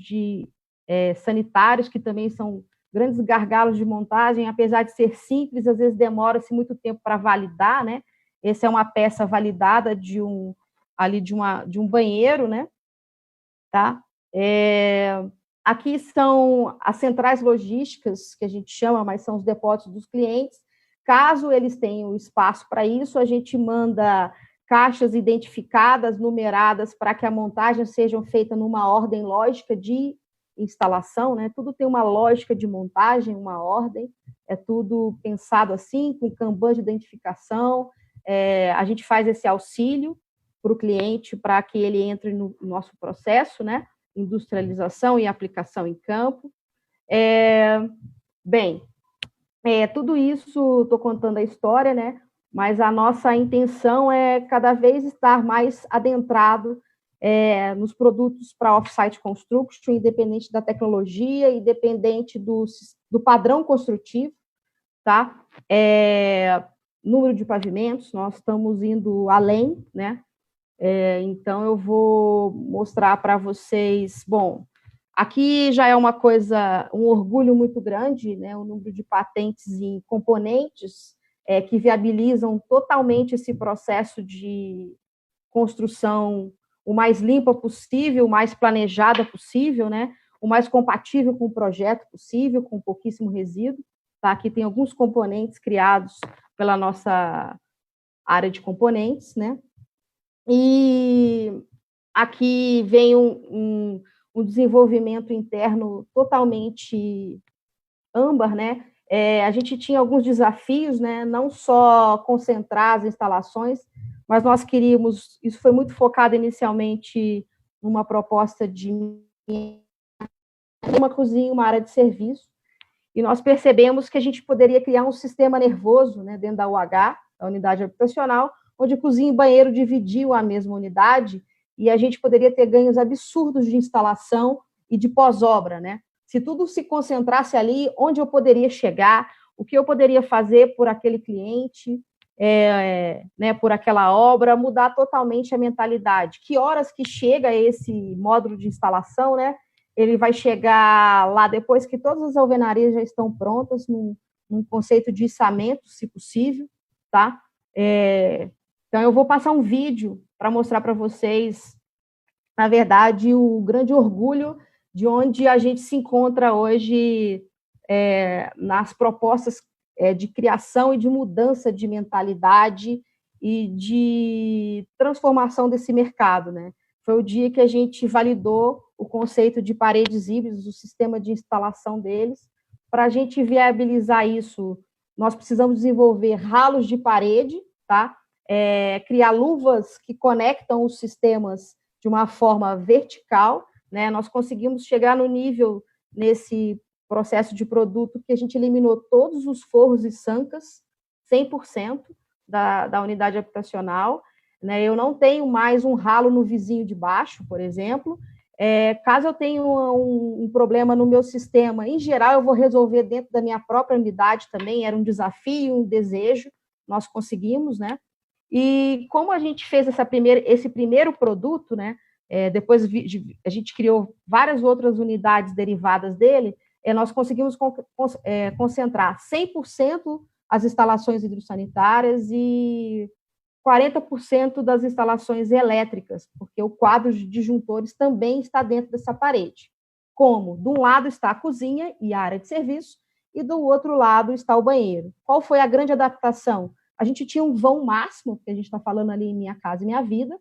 sanitários, que também são grandes gargalos de montagem, apesar de ser simples, às vezes demora-se muito tempo para validar, né? Essa é uma peça validada de um banheiro, né? Tá? Aqui são as centrais logísticas, que a gente chama, mas são os depósitos dos clientes. Caso eles tenham espaço para isso, a gente manda caixas identificadas, numeradas, para que a montagem seja feita numa ordem lógica de instalação, né? Tudo tem uma lógica de montagem, uma ordem, é tudo pensado assim, com Kanban de identificação. A gente faz esse auxílio para o cliente, para que ele entre no nosso processo, né? Industrialização e aplicação em campo. Tudo isso, estou contando a história, né? Mas a nossa intenção é cada vez estar mais adentrado nos produtos para off-site construction, independente da tecnologia, independente do padrão construtivo, tá? Número de pavimentos, nós estamos indo além, né? Então, eu vou mostrar para vocês, aqui já é uma coisa, um orgulho muito grande, né? O número de patentes em componentes que viabilizam totalmente esse processo de construção o mais limpa possível, o mais planejada possível, né? O mais compatível com o projeto possível, com pouquíssimo resíduo. Tá? Aqui tem alguns componentes criados pela nossa área de componentes, né? E aqui vem um desenvolvimento interno totalmente âmbar, né? A gente tinha alguns desafios, né? Não só concentrar as instalações, mas nós queríamos, isso foi muito focado inicialmente numa proposta de uma cozinha, uma área de serviço, e nós percebemos que a gente poderia criar um sistema nervoso, né, dentro da UH, da unidade habitacional, onde cozinha e banheiro dividiam a mesma unidade, e a gente poderia ter ganhos absurdos de instalação e de pós-obra, né? Se tudo se concentrasse ali, onde eu poderia chegar, o que eu poderia fazer por aquele cliente, né, por aquela obra, mudar totalmente a mentalidade. Que horas que chega esse módulo de instalação, né? Ele vai chegar lá depois que todas as alvenarias já estão prontas, num conceito de içamento, se possível, tá? Então, eu vou passar um vídeo para mostrar para vocês, na verdade, o grande orgulho de onde a gente se encontra hoje nas propostas de criação e de mudança de mentalidade e de transformação desse mercado, né? Foi o dia que a gente validou o conceito de paredes híbridas, o sistema de instalação deles. Para a gente viabilizar isso, nós precisamos desenvolver ralos de parede, tá? Criar luvas que conectam os sistemas de uma forma vertical, né? Nós conseguimos chegar no nível, nesse processo de produto, que a gente eliminou todos os forros e sancas, 100% da unidade habitacional. né? Eu não tenho mais um ralo no vizinho de baixo, por exemplo. Caso eu tenha um problema no meu sistema, em geral, eu vou resolver dentro da minha própria unidade também. Era um desafio, um desejo, nós conseguimos, né? E como a gente fez esse primeiro produto, né? Depois a gente criou várias outras unidades derivadas dele, nós conseguimos concentrar 100% as instalações hidrossanitárias e 40% das instalações elétricas, porque o quadro de disjuntores também está dentro dessa parede. Como? De um lado está a cozinha e a área de serviço, e do outro lado está o banheiro. Qual foi a grande adaptação? A gente tinha um vão máximo, porque a gente está falando ali em Minha Casa e Minha Vida,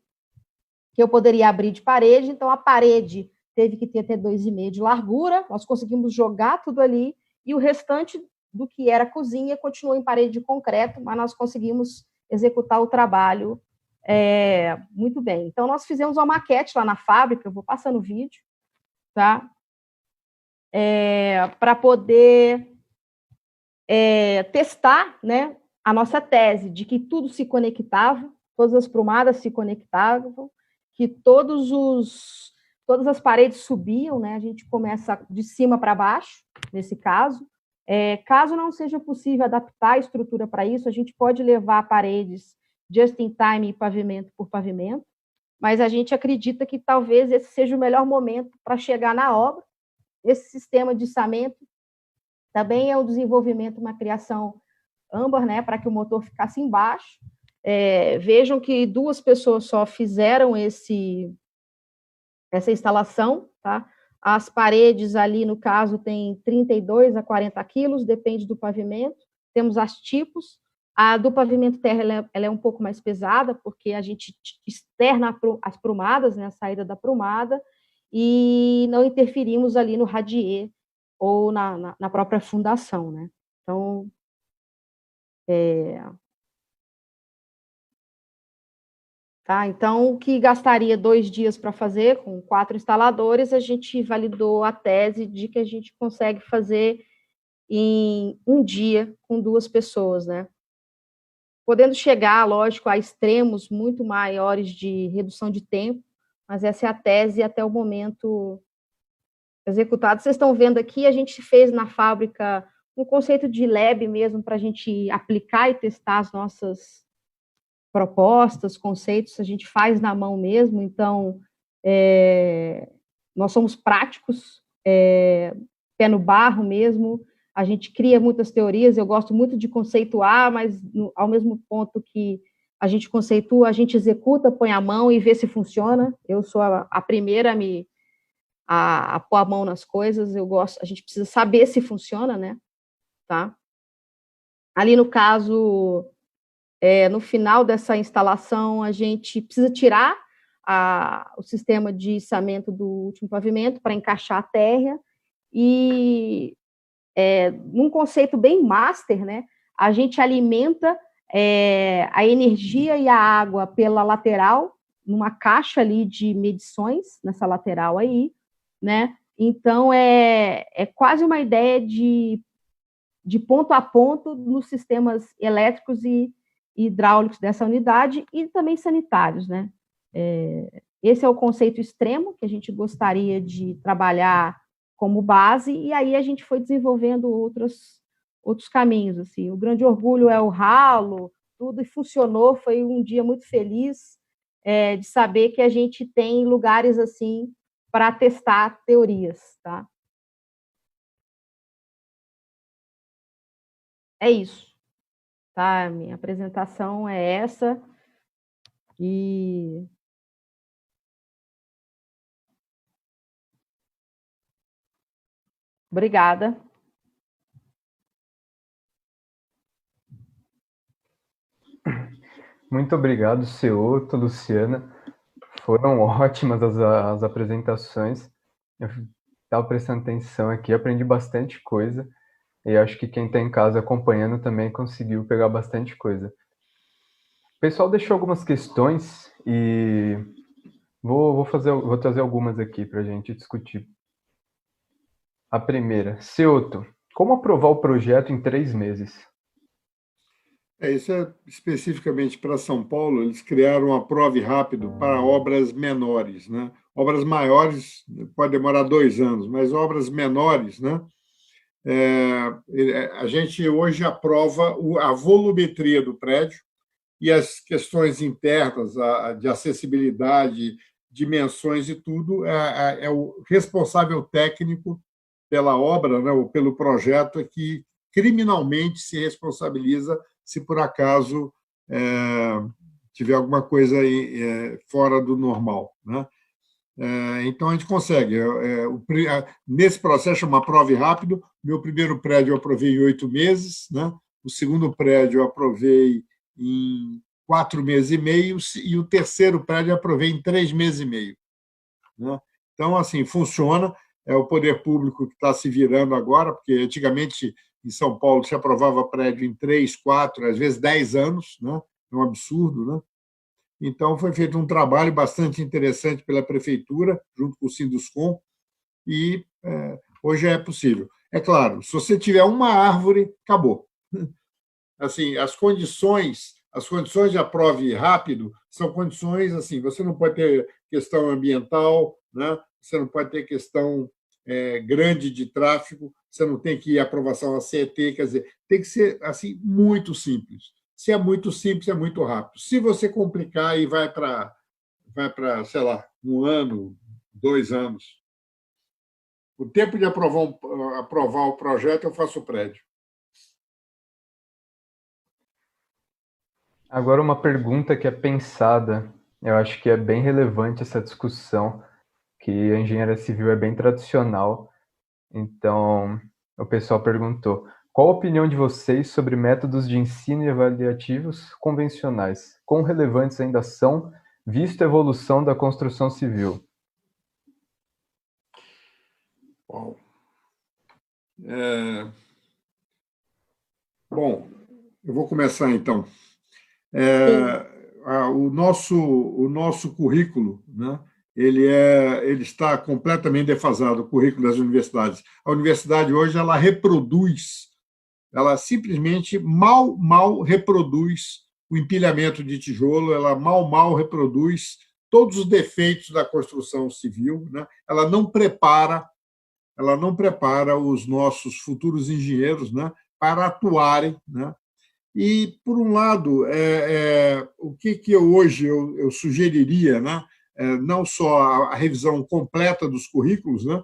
que eu poderia abrir de parede, então a parede teve que ter até 2,5 de largura, nós conseguimos jogar tudo ali, e o restante do que era cozinha continuou em parede de concreto, mas nós conseguimos executar o trabalho muito bem. Então, nós fizemos uma maquete lá na fábrica, eu vou passando o vídeo, tá? Para poder testar, né, a nossa tese de que tudo se conectava, todas as prumadas se conectavam, que todas as paredes subiam, né? A gente começa de cima para baixo, nesse caso. Caso não seja possível adaptar a estrutura para isso, a gente pode levar paredes just in time, pavimento por pavimento, mas a gente acredita que talvez esse seja o melhor momento para chegar na obra. Esse sistema de içamento também é um desenvolvimento, uma criação âmbar, né, para que o motor ficasse embaixo. Vejam que 2 pessoas só fizeram essa instalação, tá? As paredes ali, no caso, tem 32 a 40 quilos, depende do pavimento. Temos as tipos. A do pavimento terra, ela é um pouco mais pesada, porque a gente externa as prumadas, né, a saída da prumada, e não interferimos ali no radier ou na própria fundação, né? Então, então, o que gastaria 2 dias para fazer, com 4 instaladores, a gente validou a tese de que a gente consegue fazer em 1 dia com 2 pessoas, né? Podendo chegar, lógico, a extremos muito maiores de redução de tempo, mas essa é a tese até o momento executada. Vocês estão vendo aqui, a gente fez na fábrica um conceito de lab mesmo, para a gente aplicar e testar as nossas propostas, conceitos, a gente faz na mão mesmo. Então, nós somos práticos, pé no barro mesmo, a gente cria muitas teorias, eu gosto muito de conceituar, mas ao mesmo ponto que a gente conceitua, a gente executa, põe a mão e vê se funciona. Eu sou a primeira a pôr a mão nas coisas, a gente precisa saber se funciona, né? Tá? Ali no caso, no final dessa instalação, a gente precisa tirar o sistema de içamento do último pavimento para encaixar a terra, e num conceito bem master, né, a gente alimenta a energia e a água pela lateral, numa caixa ali de medições, nessa lateral aí, né? Então, é quase uma ideia de ponto a ponto nos sistemas elétricos e hidráulicos dessa unidade, e também sanitários, né? Esse é o conceito extremo que a gente gostaria de trabalhar como base, e aí a gente foi desenvolvendo outros caminhos, assim. O grande orgulho é o ralo, tudo, e funcionou, foi um dia muito feliz de saber que a gente tem lugares assim para testar teorias, tá? É isso, tá? Minha apresentação é essa, e obrigada. Muito obrigado, Ceuto, Luciana. Foram ótimas as apresentações. Eu estava prestando atenção aqui, aprendi bastante coisa. E acho que quem está em casa acompanhando também conseguiu pegar bastante coisa. O pessoal deixou algumas questões e vou trazer algumas aqui para a gente discutir. A primeira, Ceuto, como aprovar o projeto em 3 meses? Isso é especificamente para São Paulo, eles criaram a Prove Rápido para obras menores, né? Obras maiores pode demorar 2 anos, mas obras menores, né? A gente hoje aprova a volumetria do prédio e as questões internas de acessibilidade, dimensões e tudo, é o responsável técnico pela obra, né, ou pelo projeto, que criminalmente se responsabiliza se por acaso tiver alguma coisa aí, fora do normal, né? Então, a gente consegue. Nesse processo, chama Prove Rápido. Meu primeiro prédio eu aprovei em 8 meses, né? O segundo prédio eu aprovei em 4 meses e meio, e o terceiro prédio eu aprovei em 3 meses e meio, né? Então, assim, funciona. É o poder público que está se virando agora, porque antigamente em São Paulo se aprovava prédio em 3, 4, às vezes 10 anos, né? É um absurdo, né? Então, foi feito um trabalho bastante interessante pela prefeitura, junto com o Sinduscom, e hoje é possível. É claro, se você tiver uma árvore, acabou. Assim, as condições de aprove rápido são condições assim, você não pode ter questão ambiental, né? Você não pode ter questão grande de tráfego, você não tem que ir aprovação a CET, quer dizer, tem que ser assim muito simples. Se é muito simples, é muito rápido. Se você complicar e vai para, sei lá, 1 ano, 2 anos. O tempo de aprovar o projeto, eu faço o prédio. Agora, uma pergunta que é pensada, eu acho que é bem relevante essa discussão, que a engenharia civil é bem tradicional. Então, o pessoal perguntou: qual a opinião de vocês sobre métodos de ensino e avaliativos convencionais? Quão relevantes ainda são, visto a evolução da construção civil? Uau. Bom, eu vou começar então. O nosso currículo, né, ele está completamente defasado, o currículo das universidades. A universidade hoje ela simplesmente mal reproduz o empilhamento de tijolo, ela mal reproduz todos os defeitos da construção civil, né? Ela não prepara os nossos futuros engenheiros, né, para atuarem, né? E, por um lado, o que eu sugeriria, né? Não só a revisão completa dos currículos, né?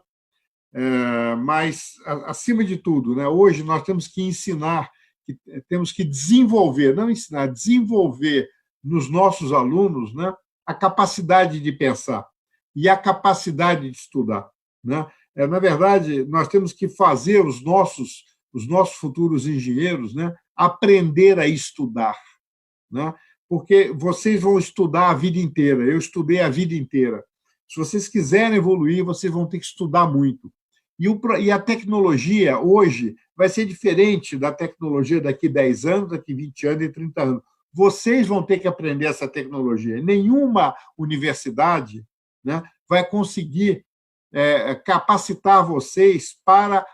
Mas, acima de tudo, né? Hoje nós temos que ensinar, temos que desenvolver, não ensinar, desenvolver nos nossos alunos, né, a capacidade de pensar e a capacidade de estudar, né? Na verdade, nós temos que fazer os nossos futuros engenheiros, né, aprender a estudar, né? Porque vocês vão estudar a vida inteira. Eu estudei a vida inteira. Se vocês quiserem evoluir, vocês vão ter que estudar muito. E a tecnologia hoje vai ser diferente da tecnologia daqui 10 anos, daqui 20 anos e 30 anos. Vocês vão ter que aprender essa tecnologia. Nenhuma universidade, né, vai conseguir capacitar vocês para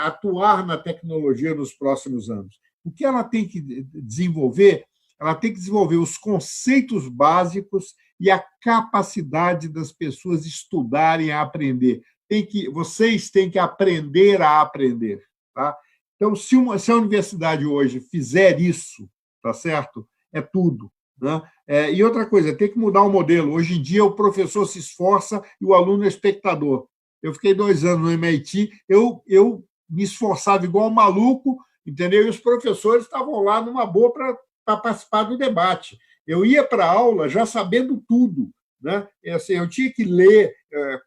atuar na tecnologia nos próximos anos. O que ela tem que desenvolver? Ela tem que desenvolver os conceitos básicos e a capacidade das pessoas estudarem a aprender. Vocês têm que aprender a aprender, tá? Então, se a universidade hoje fizer isso, tá certo? É tudo, né? E outra coisa, tem que mudar o modelo. Hoje em dia, o professor se esforça e o aluno é espectador. Eu fiquei 2 anos no MIT, eu me esforçava igual um maluco, entendeu? E os professores estavam lá numa boa para participar do debate. Eu ia para a aula já sabendo tudo, né? Assim, eu tinha que ler,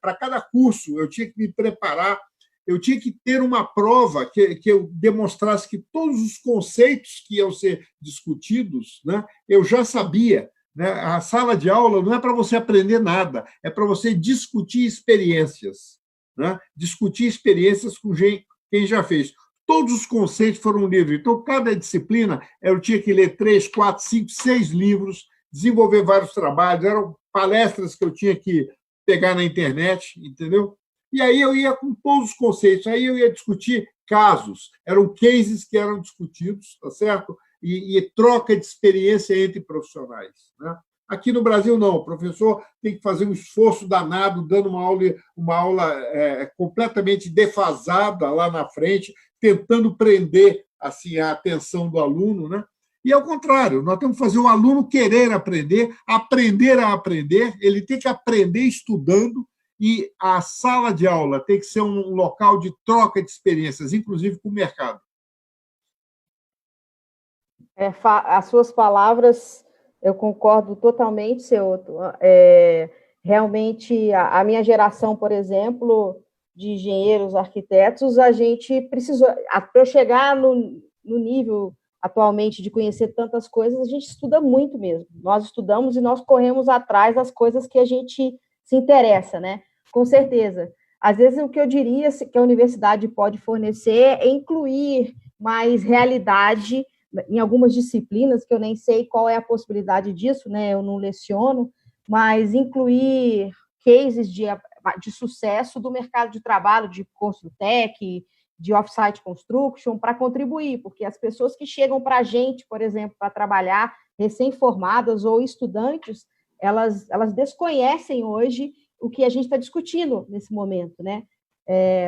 para cada curso, eu tinha que me preparar, eu tinha que ter uma prova que eu demonstrasse que todos os conceitos que iam ser discutidos, né, eu já sabia. Né? A sala de aula não é para você aprender nada, é para você discutir experiências. Né? Discutir experiências com quem já fez. Todos os conceitos foram livres. Então, cada disciplina, eu tinha que ler 3, 4, 5, 6 livros, desenvolver vários trabalhos, eram palestras que eu tinha que pegar na internet, entendeu? E aí eu ia com todos os conceitos, aí eu ia discutir casos, eram cases que eram discutidos, tá certo? e troca de experiência entre profissionais, né? Aqui no Brasil, não. O professor tem que fazer um esforço danado, dando uma aula completamente defasada lá na frente, tentando prender assim, a atenção do aluno, né? E, ao contrário, nós temos que fazer o aluno querer aprender a aprender, ele tem que aprender estudando, e a sala de aula tem que ser um local de troca de experiências, inclusive com o mercado. As suas palavras, eu concordo totalmente, Ceuto. Realmente, a minha geração, por exemplo, de engenheiros, arquitetos, a gente precisou, para eu chegar no nível atualmente de conhecer tantas coisas, a gente estuda muito mesmo. Nós estudamos e nós corremos atrás das coisas que a gente se interessa, né? Com certeza. Às vezes, o que eu diria que a universidade pode fornecer é incluir mais realidade em algumas disciplinas, que eu nem sei qual é a possibilidade disso, né? Eu não leciono, mas incluir cases de sucesso do mercado de trabalho, de Construtec, de off-site construction, para contribuir, porque as pessoas que chegam para a gente, por exemplo, para trabalhar, recém-formadas ou estudantes, elas desconhecem hoje o que a gente está discutindo nesse momento, né?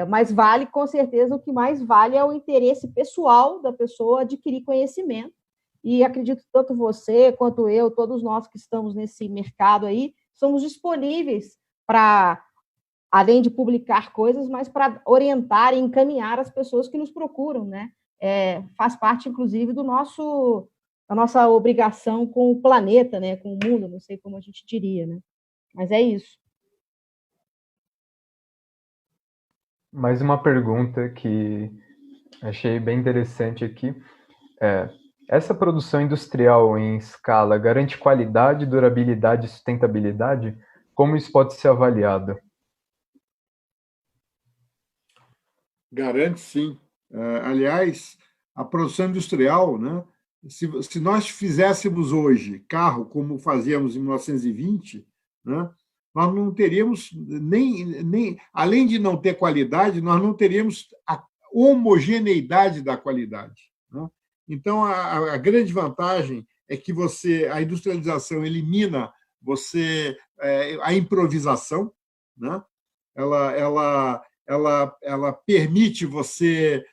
Mas vale, com certeza, o que mais vale é o interesse pessoal da pessoa adquirir conhecimento. E acredito que tanto você quanto eu, todos nós que estamos nesse mercado aí, somos disponíveis para, além de publicar coisas, mas para orientar e encaminhar as pessoas que nos procuram, né? Faz parte, inclusive, da nossa obrigação com o planeta, né? Com o mundo, não sei como a gente diria, né? Mas é isso. Mais uma pergunta que achei bem interessante aqui. Essa produção industrial em escala garante qualidade, durabilidade e sustentabilidade? Como isso pode ser avaliado? Garante, sim. Aliás, a produção industrial, né? Se nós fizéssemos hoje carro como fazíamos em 1920, né? Nós não teríamos nem além de não ter qualidade, nós não teríamos a homogeneidade da qualidade, né? Então, a grande vantagem é que a industrialização elimina a improvisação, né? Ela permite você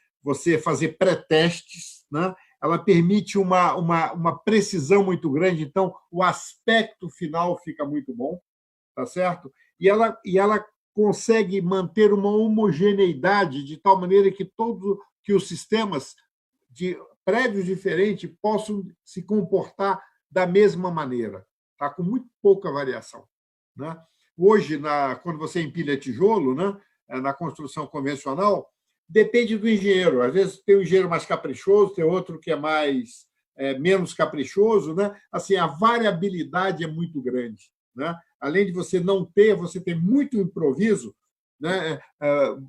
fazer pré-testes, né? Ela permite uma precisão muito grande, então o aspecto final fica muito bom, tá certo? E ela consegue manter uma homogeneidade de tal maneira que os sistemas de prédios diferentes possam se comportar da mesma maneira, tá? Com muito pouca variação, né? Hoje, quando você empilha tijolo, né, na construção convencional, depende do engenheiro. Às vezes tem um engenheiro mais caprichoso, tem outro que é menos caprichoso, né? Assim, a variabilidade é muito grande, né? Além de você você tem muito improviso, né?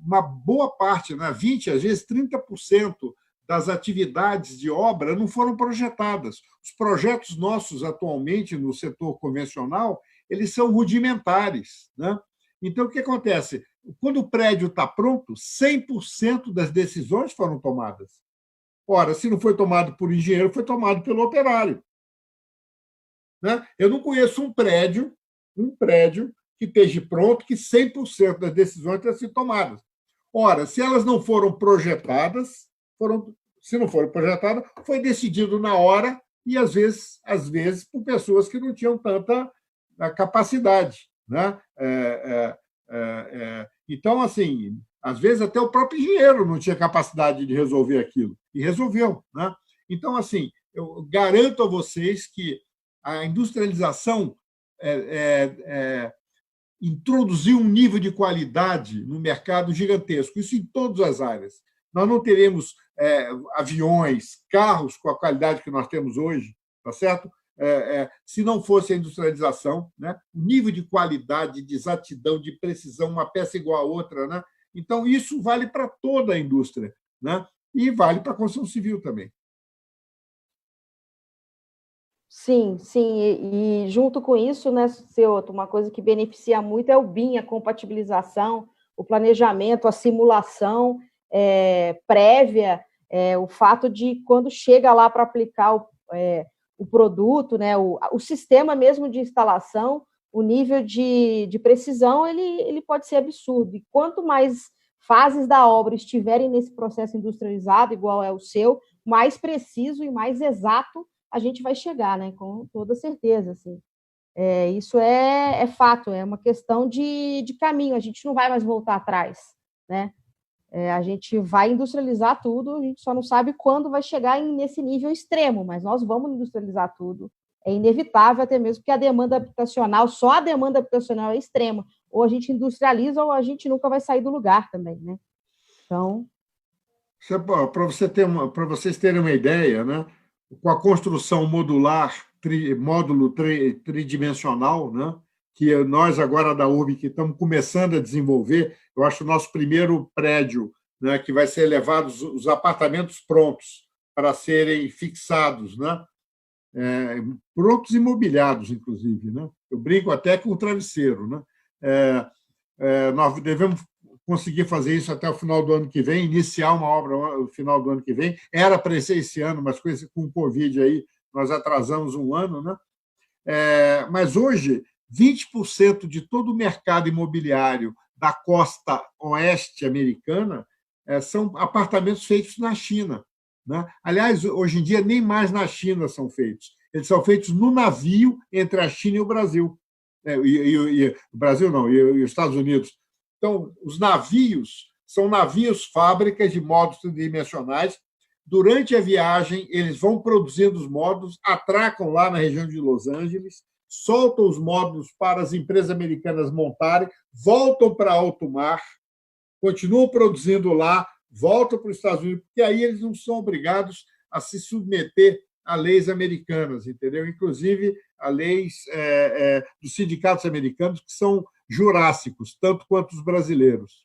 Uma boa parte, né? 20%, às vezes 30% das atividades de obra não foram projetadas. Os projetos nossos atualmente no setor convencional, eles são rudimentares, né? Então, o que acontece? Quando o prédio está pronto, 100% das decisões foram tomadas. Ora, se não foi tomado por engenheiro, foi tomado pelo operário, né? Eu não conheço um prédio que esteja pronto, que 100% das decisões tenham sido tomadas. Ora, se elas não foram projetadas, se não foram projetadas, foi decidido na hora e, às vezes por pessoas que não tinham tanta capacidade, né? Então, assim, às vezes até o próprio engenheiro não tinha capacidade de resolver aquilo, e resolveu, né? Então, assim, eu garanto a vocês que a industrialização introduziu um nível de qualidade no mercado gigantesco, isso em todas as áreas. Nós não teremos aviões, carros com a qualidade que nós temos hoje, tá certo? Se não fosse a industrialização, né? O nível de qualidade, de exatidão, de precisão, uma peça igual a outra, né? Então, isso vale para toda a indústria, né? E vale para a construção civil também. Sim, sim, e junto com isso, né, Ceuto, uma coisa que beneficia muito é o BIM, a compatibilização, o planejamento, a simulação prévia, o fato de, quando chega lá para aplicar o produto, né, o sistema mesmo de instalação, o nível de precisão, ele pode ser absurdo. E quanto mais fases da obra estiverem nesse processo industrializado, igual é o seu, mais preciso e mais exato a gente vai chegar, né? Com toda certeza, assim. Isso é fato, é uma questão de caminho, a gente não vai mais voltar atrás, né? A gente vai industrializar tudo, a gente só não sabe quando vai chegar nesse nível extremo, mas nós vamos industrializar tudo. É inevitável, até mesmo porque a demanda habitacional, só a demanda habitacional é extrema. Ou a gente industrializa ou a gente nunca vai sair do lugar também, né? Então, para vocês terem uma ideia, né, com a construção modular, módulo tridimensional, né, que nós agora da URB que estamos começando a desenvolver, eu acho o nosso primeiro prédio, né, que vai ser elevado os apartamentos prontos para serem fixados, né, prontos e mobiliados, inclusive, né? Eu brinco até com o travesseiro, né? Nós devemos conseguir fazer isso até o final do ano que vem, iniciar uma obra no final do ano que vem. Era para ser esse ano, mas com o Covid aí, nós atrasamos um ano, né? Mas hoje, 20% de todo o mercado imobiliário da costa oeste americana são apartamentos feitos na China, né? Aliás, hoje em dia, nem mais na China são feitos. Eles são feitos no navio entre a China e o Brasil. O Brasil não, e os Estados Unidos. Então, os navios são navios fábricas de módulos tridimensionais. Durante a viagem, eles vão produzindo os módulos, atracam lá na região de Los Angeles, soltam os módulos para as empresas americanas montarem, voltam para alto mar, continuam produzindo lá, voltam para os Estados Unidos, porque aí eles não são obrigados a se submeter a leis americanas, entendeu? Inclusive a leis dos sindicatos americanos, que são jurássicos, tanto quanto os brasileiros.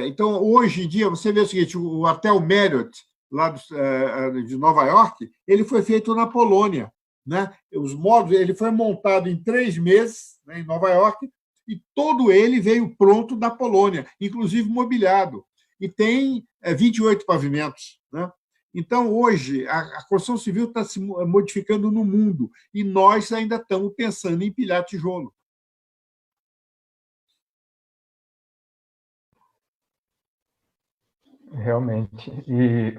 Então, hoje em dia, você vê o seguinte, o Hotel Marriott, lá de Nova York, ele foi feito na Polônia, né? Os módulos, ele foi montado em 3 meses, né, em Nova York, e todo ele veio pronto da Polônia, inclusive mobiliado, e tem 28 pavimentos, né? Então, hoje, a construção civil está se modificando no mundo, e nós ainda estamos pensando em empilhar tijolo. Realmente. E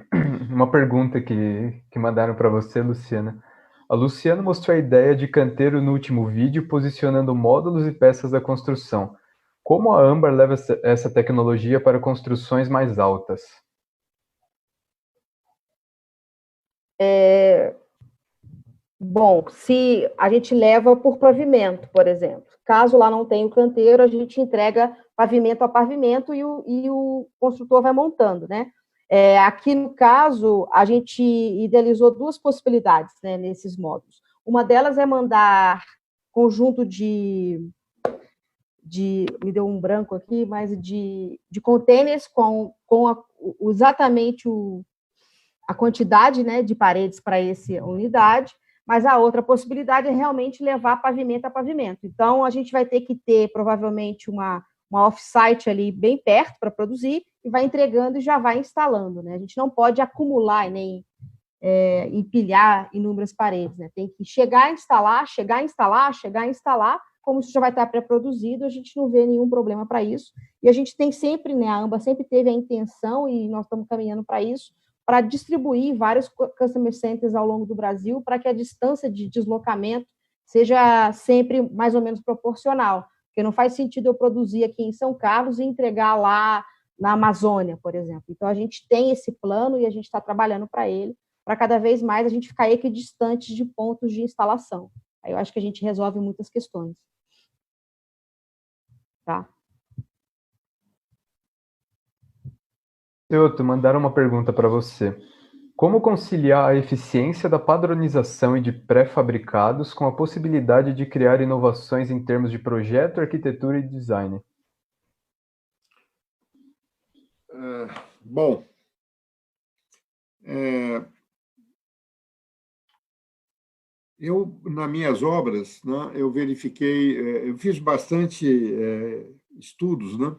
uma pergunta que mandaram para você, Luciana. A Luciana mostrou a ideia de canteiro no último vídeo, posicionando módulos e peças da construção. Como a Âmbar leva essa tecnologia para construções mais altas? Bom, se a gente leva por pavimento, por exemplo. Caso lá não tenha o canteiro, a gente entrega pavimento a pavimento e o construtor vai montando, né? Aqui, no caso, a gente idealizou 2 possibilidades, né, nesses módulos. Uma delas é mandar conjunto me deu um branco aqui, mas de containers com exatamente a quantidade, né, de paredes para essa unidade, mas a outra possibilidade é realmente levar pavimento a pavimento. Então, a gente vai ter que ter, provavelmente, uma off-site ali bem perto para produzir, e vai entregando e já vai instalando, né? A gente não pode acumular nem empilhar inúmeras paredes, né? Tem que chegar a instalar, como isso já vai estar pré-produzido, a gente não vê nenhum problema para isso. E a gente tem sempre, né, a AMBA sempre teve a intenção, e nós estamos caminhando para isso, para distribuir vários customer centers ao longo do Brasil, para que a distância de deslocamento seja sempre mais ou menos proporcional. Porque não faz sentido eu produzir aqui em São Carlos e entregar lá na Amazônia, por exemplo. Então, a gente tem esse plano e a gente está trabalhando para ele, para cada vez mais a gente ficar equidistante de pontos de instalação. Aí eu acho que a gente resolve muitas questões. Tá? Teoto, mandaram uma pergunta para você. Como conciliar a eficiência da padronização e de pré-fabricados com a possibilidade de criar inovações em termos de projeto, arquitetura e design? Bom, eu, nas minhas obras, né, eu verifiquei, eu fiz bastante estudos, né?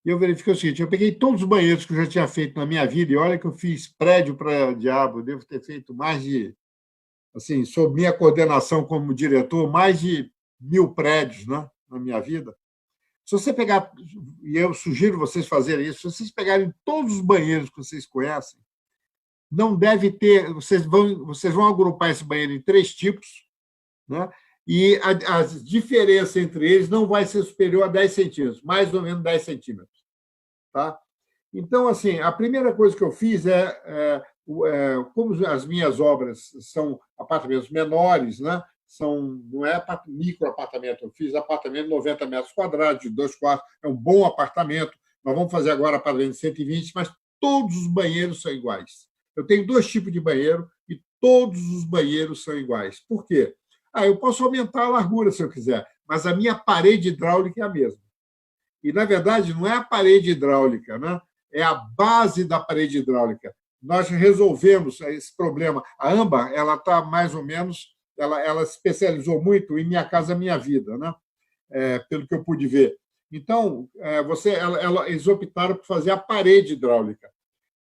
e eu verifiquei o seguinte, eu peguei todos os banheiros que eu já tinha feito na minha vida, e olha que eu fiz prédio para diabo, eu devo ter feito mais de, assim, sob minha coordenação como diretor, mais de 1.000 prédios, né, na minha vida. Se você pegar, e eu sugiro vocês fazerem isso, se vocês pegarem todos os banheiros que vocês conhecem, não deve ter, vocês vão agrupar esse banheiro em 3 tipos, né? E a diferença entre eles não vai ser superior a 10 centímetros, mais ou menos 10 centímetros. Tá? Então, assim, a primeira coisa que eu fiz como as minhas obras são apartamentos menores, né? Não é micro apartamento, eu fiz apartamento de 90 metros quadrados, de 2 quartos, é um bom apartamento. Nós vamos fazer agora apartamento de 120, mas todos os banheiros são iguais. Eu tenho 2 tipos de banheiro e todos os banheiros são iguais. Por quê? Eu posso aumentar a largura se eu quiser, mas a minha parede hidráulica é a mesma. E, na verdade, não é a parede hidráulica, né? É a base da parede hidráulica. Nós resolvemos esse problema. A AMBA ela está mais ou menos, ela se especializou muito em Minha Casa Minha Vida, né? Pelo que eu pude ver. Então, eles optaram por fazer a parede hidráulica.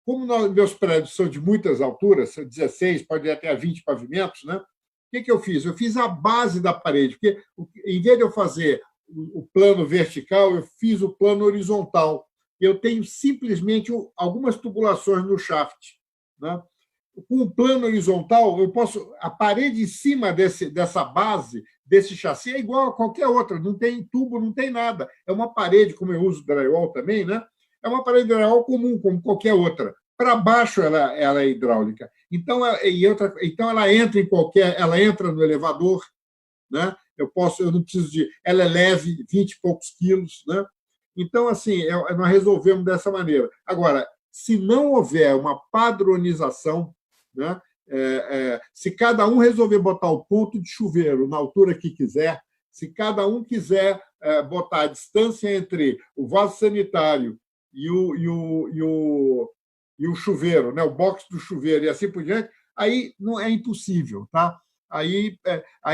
Como meus prédios são de muitas alturas, são 16, pode ir até 20 pavimentos, né? O que eu fiz? Eu fiz a base da parede, porque em vez de eu fazer o plano vertical, eu fiz o plano horizontal. Eu tenho simplesmente algumas tubulações no shaft, né? Com o plano horizontal, a parede em cima dessa base, desse chassi, é igual a qualquer outra, não tem tubo, não tem nada. É uma parede, como eu uso drywall também, né? É uma parede de drywall comum, como qualquer outra. Para baixo ela é hidráulica. Então ela entra no elevador, né? Eu não preciso ela é leve, 20 e poucos quilos, né? Então, assim, nós resolvemos dessa maneira. Agora, se não houver uma padronização, né? Se cada um resolver botar o ponto de chuveiro na altura que quiser, se cada um quiser botar a distância entre o vaso sanitário e o chuveiro, né? O box do chuveiro e assim por diante, aí não é impossível, tá? Aí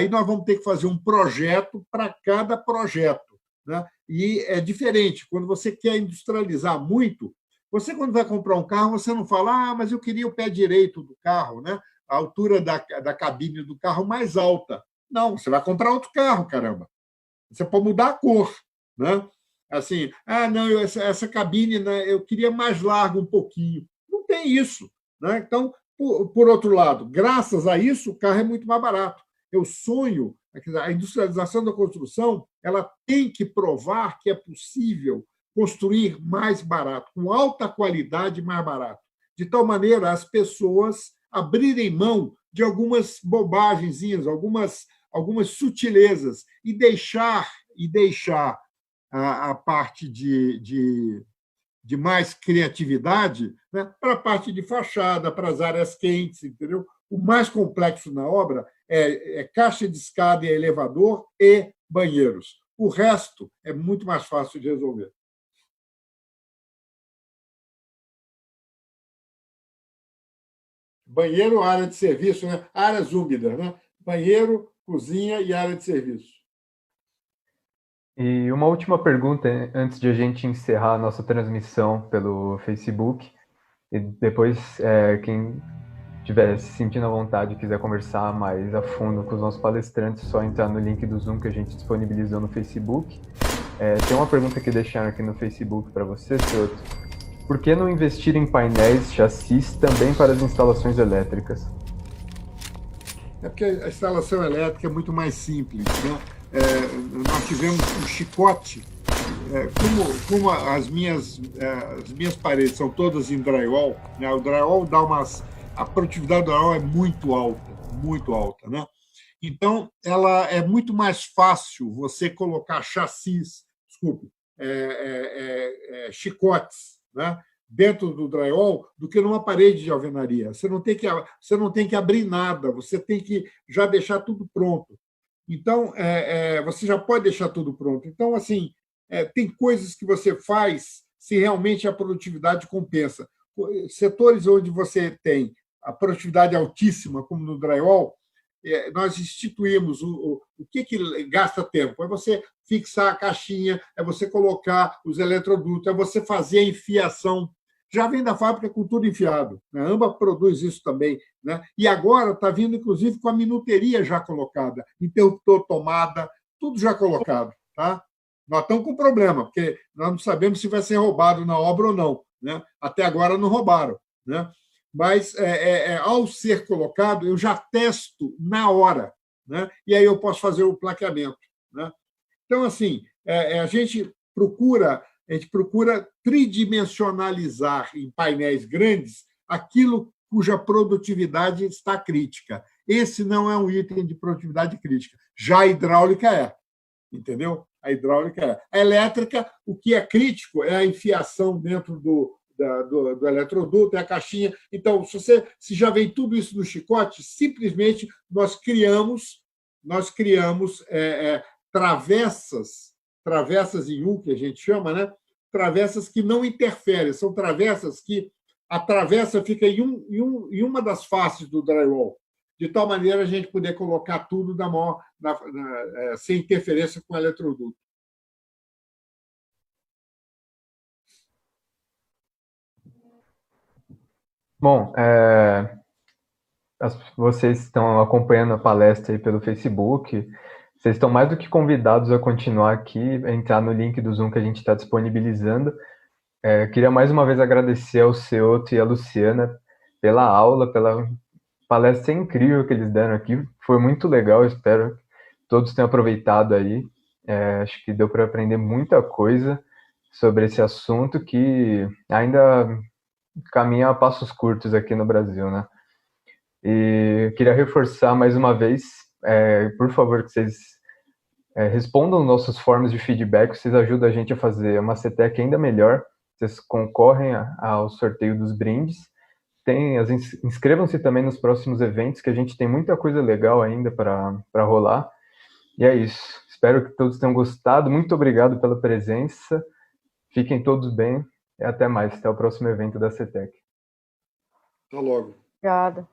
nós vamos ter que fazer um projeto para cada projeto, né? E é diferente. Quando você quer industrializar muito, você, quando vai comprar um carro, você não fala, mas eu queria o pé direito do carro, né? A altura da cabine do carro mais alta. Não, você vai comprar outro carro, caramba. Você pode mudar a cor, né? Assim, não, essa cabine, né, eu queria mais larga um pouquinho. Não tem isso, né? Então, por outro lado, graças a isso, o carro é muito mais barato. Eu sonho, a industrialização da construção, ela tem que provar que é possível construir mais barato, com alta qualidade mais barato, de tal maneira as pessoas abrirem mão de algumas bobagenzinhas, algumas sutilezas e deixar a parte de mais criatividade, né, para a parte de fachada, para as áreas quentes, entendeu? O mais complexo na obra é caixa de escada e elevador e banheiros. O resto é muito mais fácil de resolver. Banheiro, área de serviço, né? Áreas úmidas, né? Banheiro, cozinha e área de serviço. E uma última pergunta antes de a gente encerrar a nossa transmissão pelo Facebook. E depois, quem estiver se sentindo à vontade e quiser conversar mais a fundo com os nossos palestrantes, é só entrar no link do Zoom que a gente disponibilizou no Facebook. Tem uma pergunta que deixaram aqui no Facebook para você, Cioto. Por que não investir em painéis, chassis também para as instalações elétricas? É porque a instalação elétrica é muito mais simples, né? Nós tivemos um chicote, como as minhas paredes são todas em drywall, né? O drywall a produtividade do drywall é muito alta, né? Então, ela é muito mais fácil você colocar chicotes, né, dentro do drywall do que numa parede de alvenaria. Você não tem que abrir nada, você tem que já deixar tudo pronto. Então, você já pode deixar tudo pronto. Então, assim, tem coisas que você faz se realmente a produtividade compensa. Setores onde você tem a produtividade altíssima, como no drywall, nós instituímos o que gasta tempo. É você fixar a caixinha, é você colocar os eletrodutos, é você fazer a enfiação. Já vem da fábrica com tudo enfiado. Né? A AMBA produz isso também. Né? E agora está vindo, inclusive, com a minuteria já colocada, interruptor, tomada, tudo já colocado. Tá? Nós estamos com problema, porque nós não sabemos se vai ser roubado na obra ou não. Né? Até agora não roubaram. Né? Mas, ao ser colocado, eu já testo na hora. Né? E aí eu posso fazer o plaqueamento. Né? Então, assim, a gente procura tridimensionalizar em painéis grandes aquilo cuja produtividade está crítica. Esse não é um item de produtividade crítica. Já a hidráulica é. Entendeu? A hidráulica é. A elétrica, o que é crítico é a enfiação dentro do eletroduto, é a caixinha. Então, se já vem tudo isso no chicote, simplesmente nós criamos travessas em U, que a gente chama, né? Travessas que não interferem, são travessas que a travessa fica em uma das faces do drywall, de tal maneira a gente poder colocar tudo sem interferência com o eletroduto. Bom, vocês estão acompanhando a palestra aí pelo Facebook. Vocês estão mais do que convidados a continuar aqui, a entrar no link do Zoom que a gente está disponibilizando. Queria mais uma vez agradecer ao Ceoto e à Luciana pela aula, pela palestra incrível que eles deram aqui. Foi muito legal, espero que todos tenham aproveitado aí. Acho que deu para aprender muita coisa sobre esse assunto que ainda caminha a passos curtos aqui no Brasil, né? E queria reforçar mais uma vez, por favor, que vocês respondam nossos formas de feedback, vocês ajudam a gente a fazer uma CETEC ainda melhor, vocês concorrem ao sorteio dos brindes, inscrevam-se também nos próximos eventos, que a gente tem muita coisa legal ainda para rolar, e é isso. Espero que todos tenham gostado, muito obrigado pela presença, fiquem todos bem, e até mais, até o próximo evento da CETEC. Até logo. Obrigada.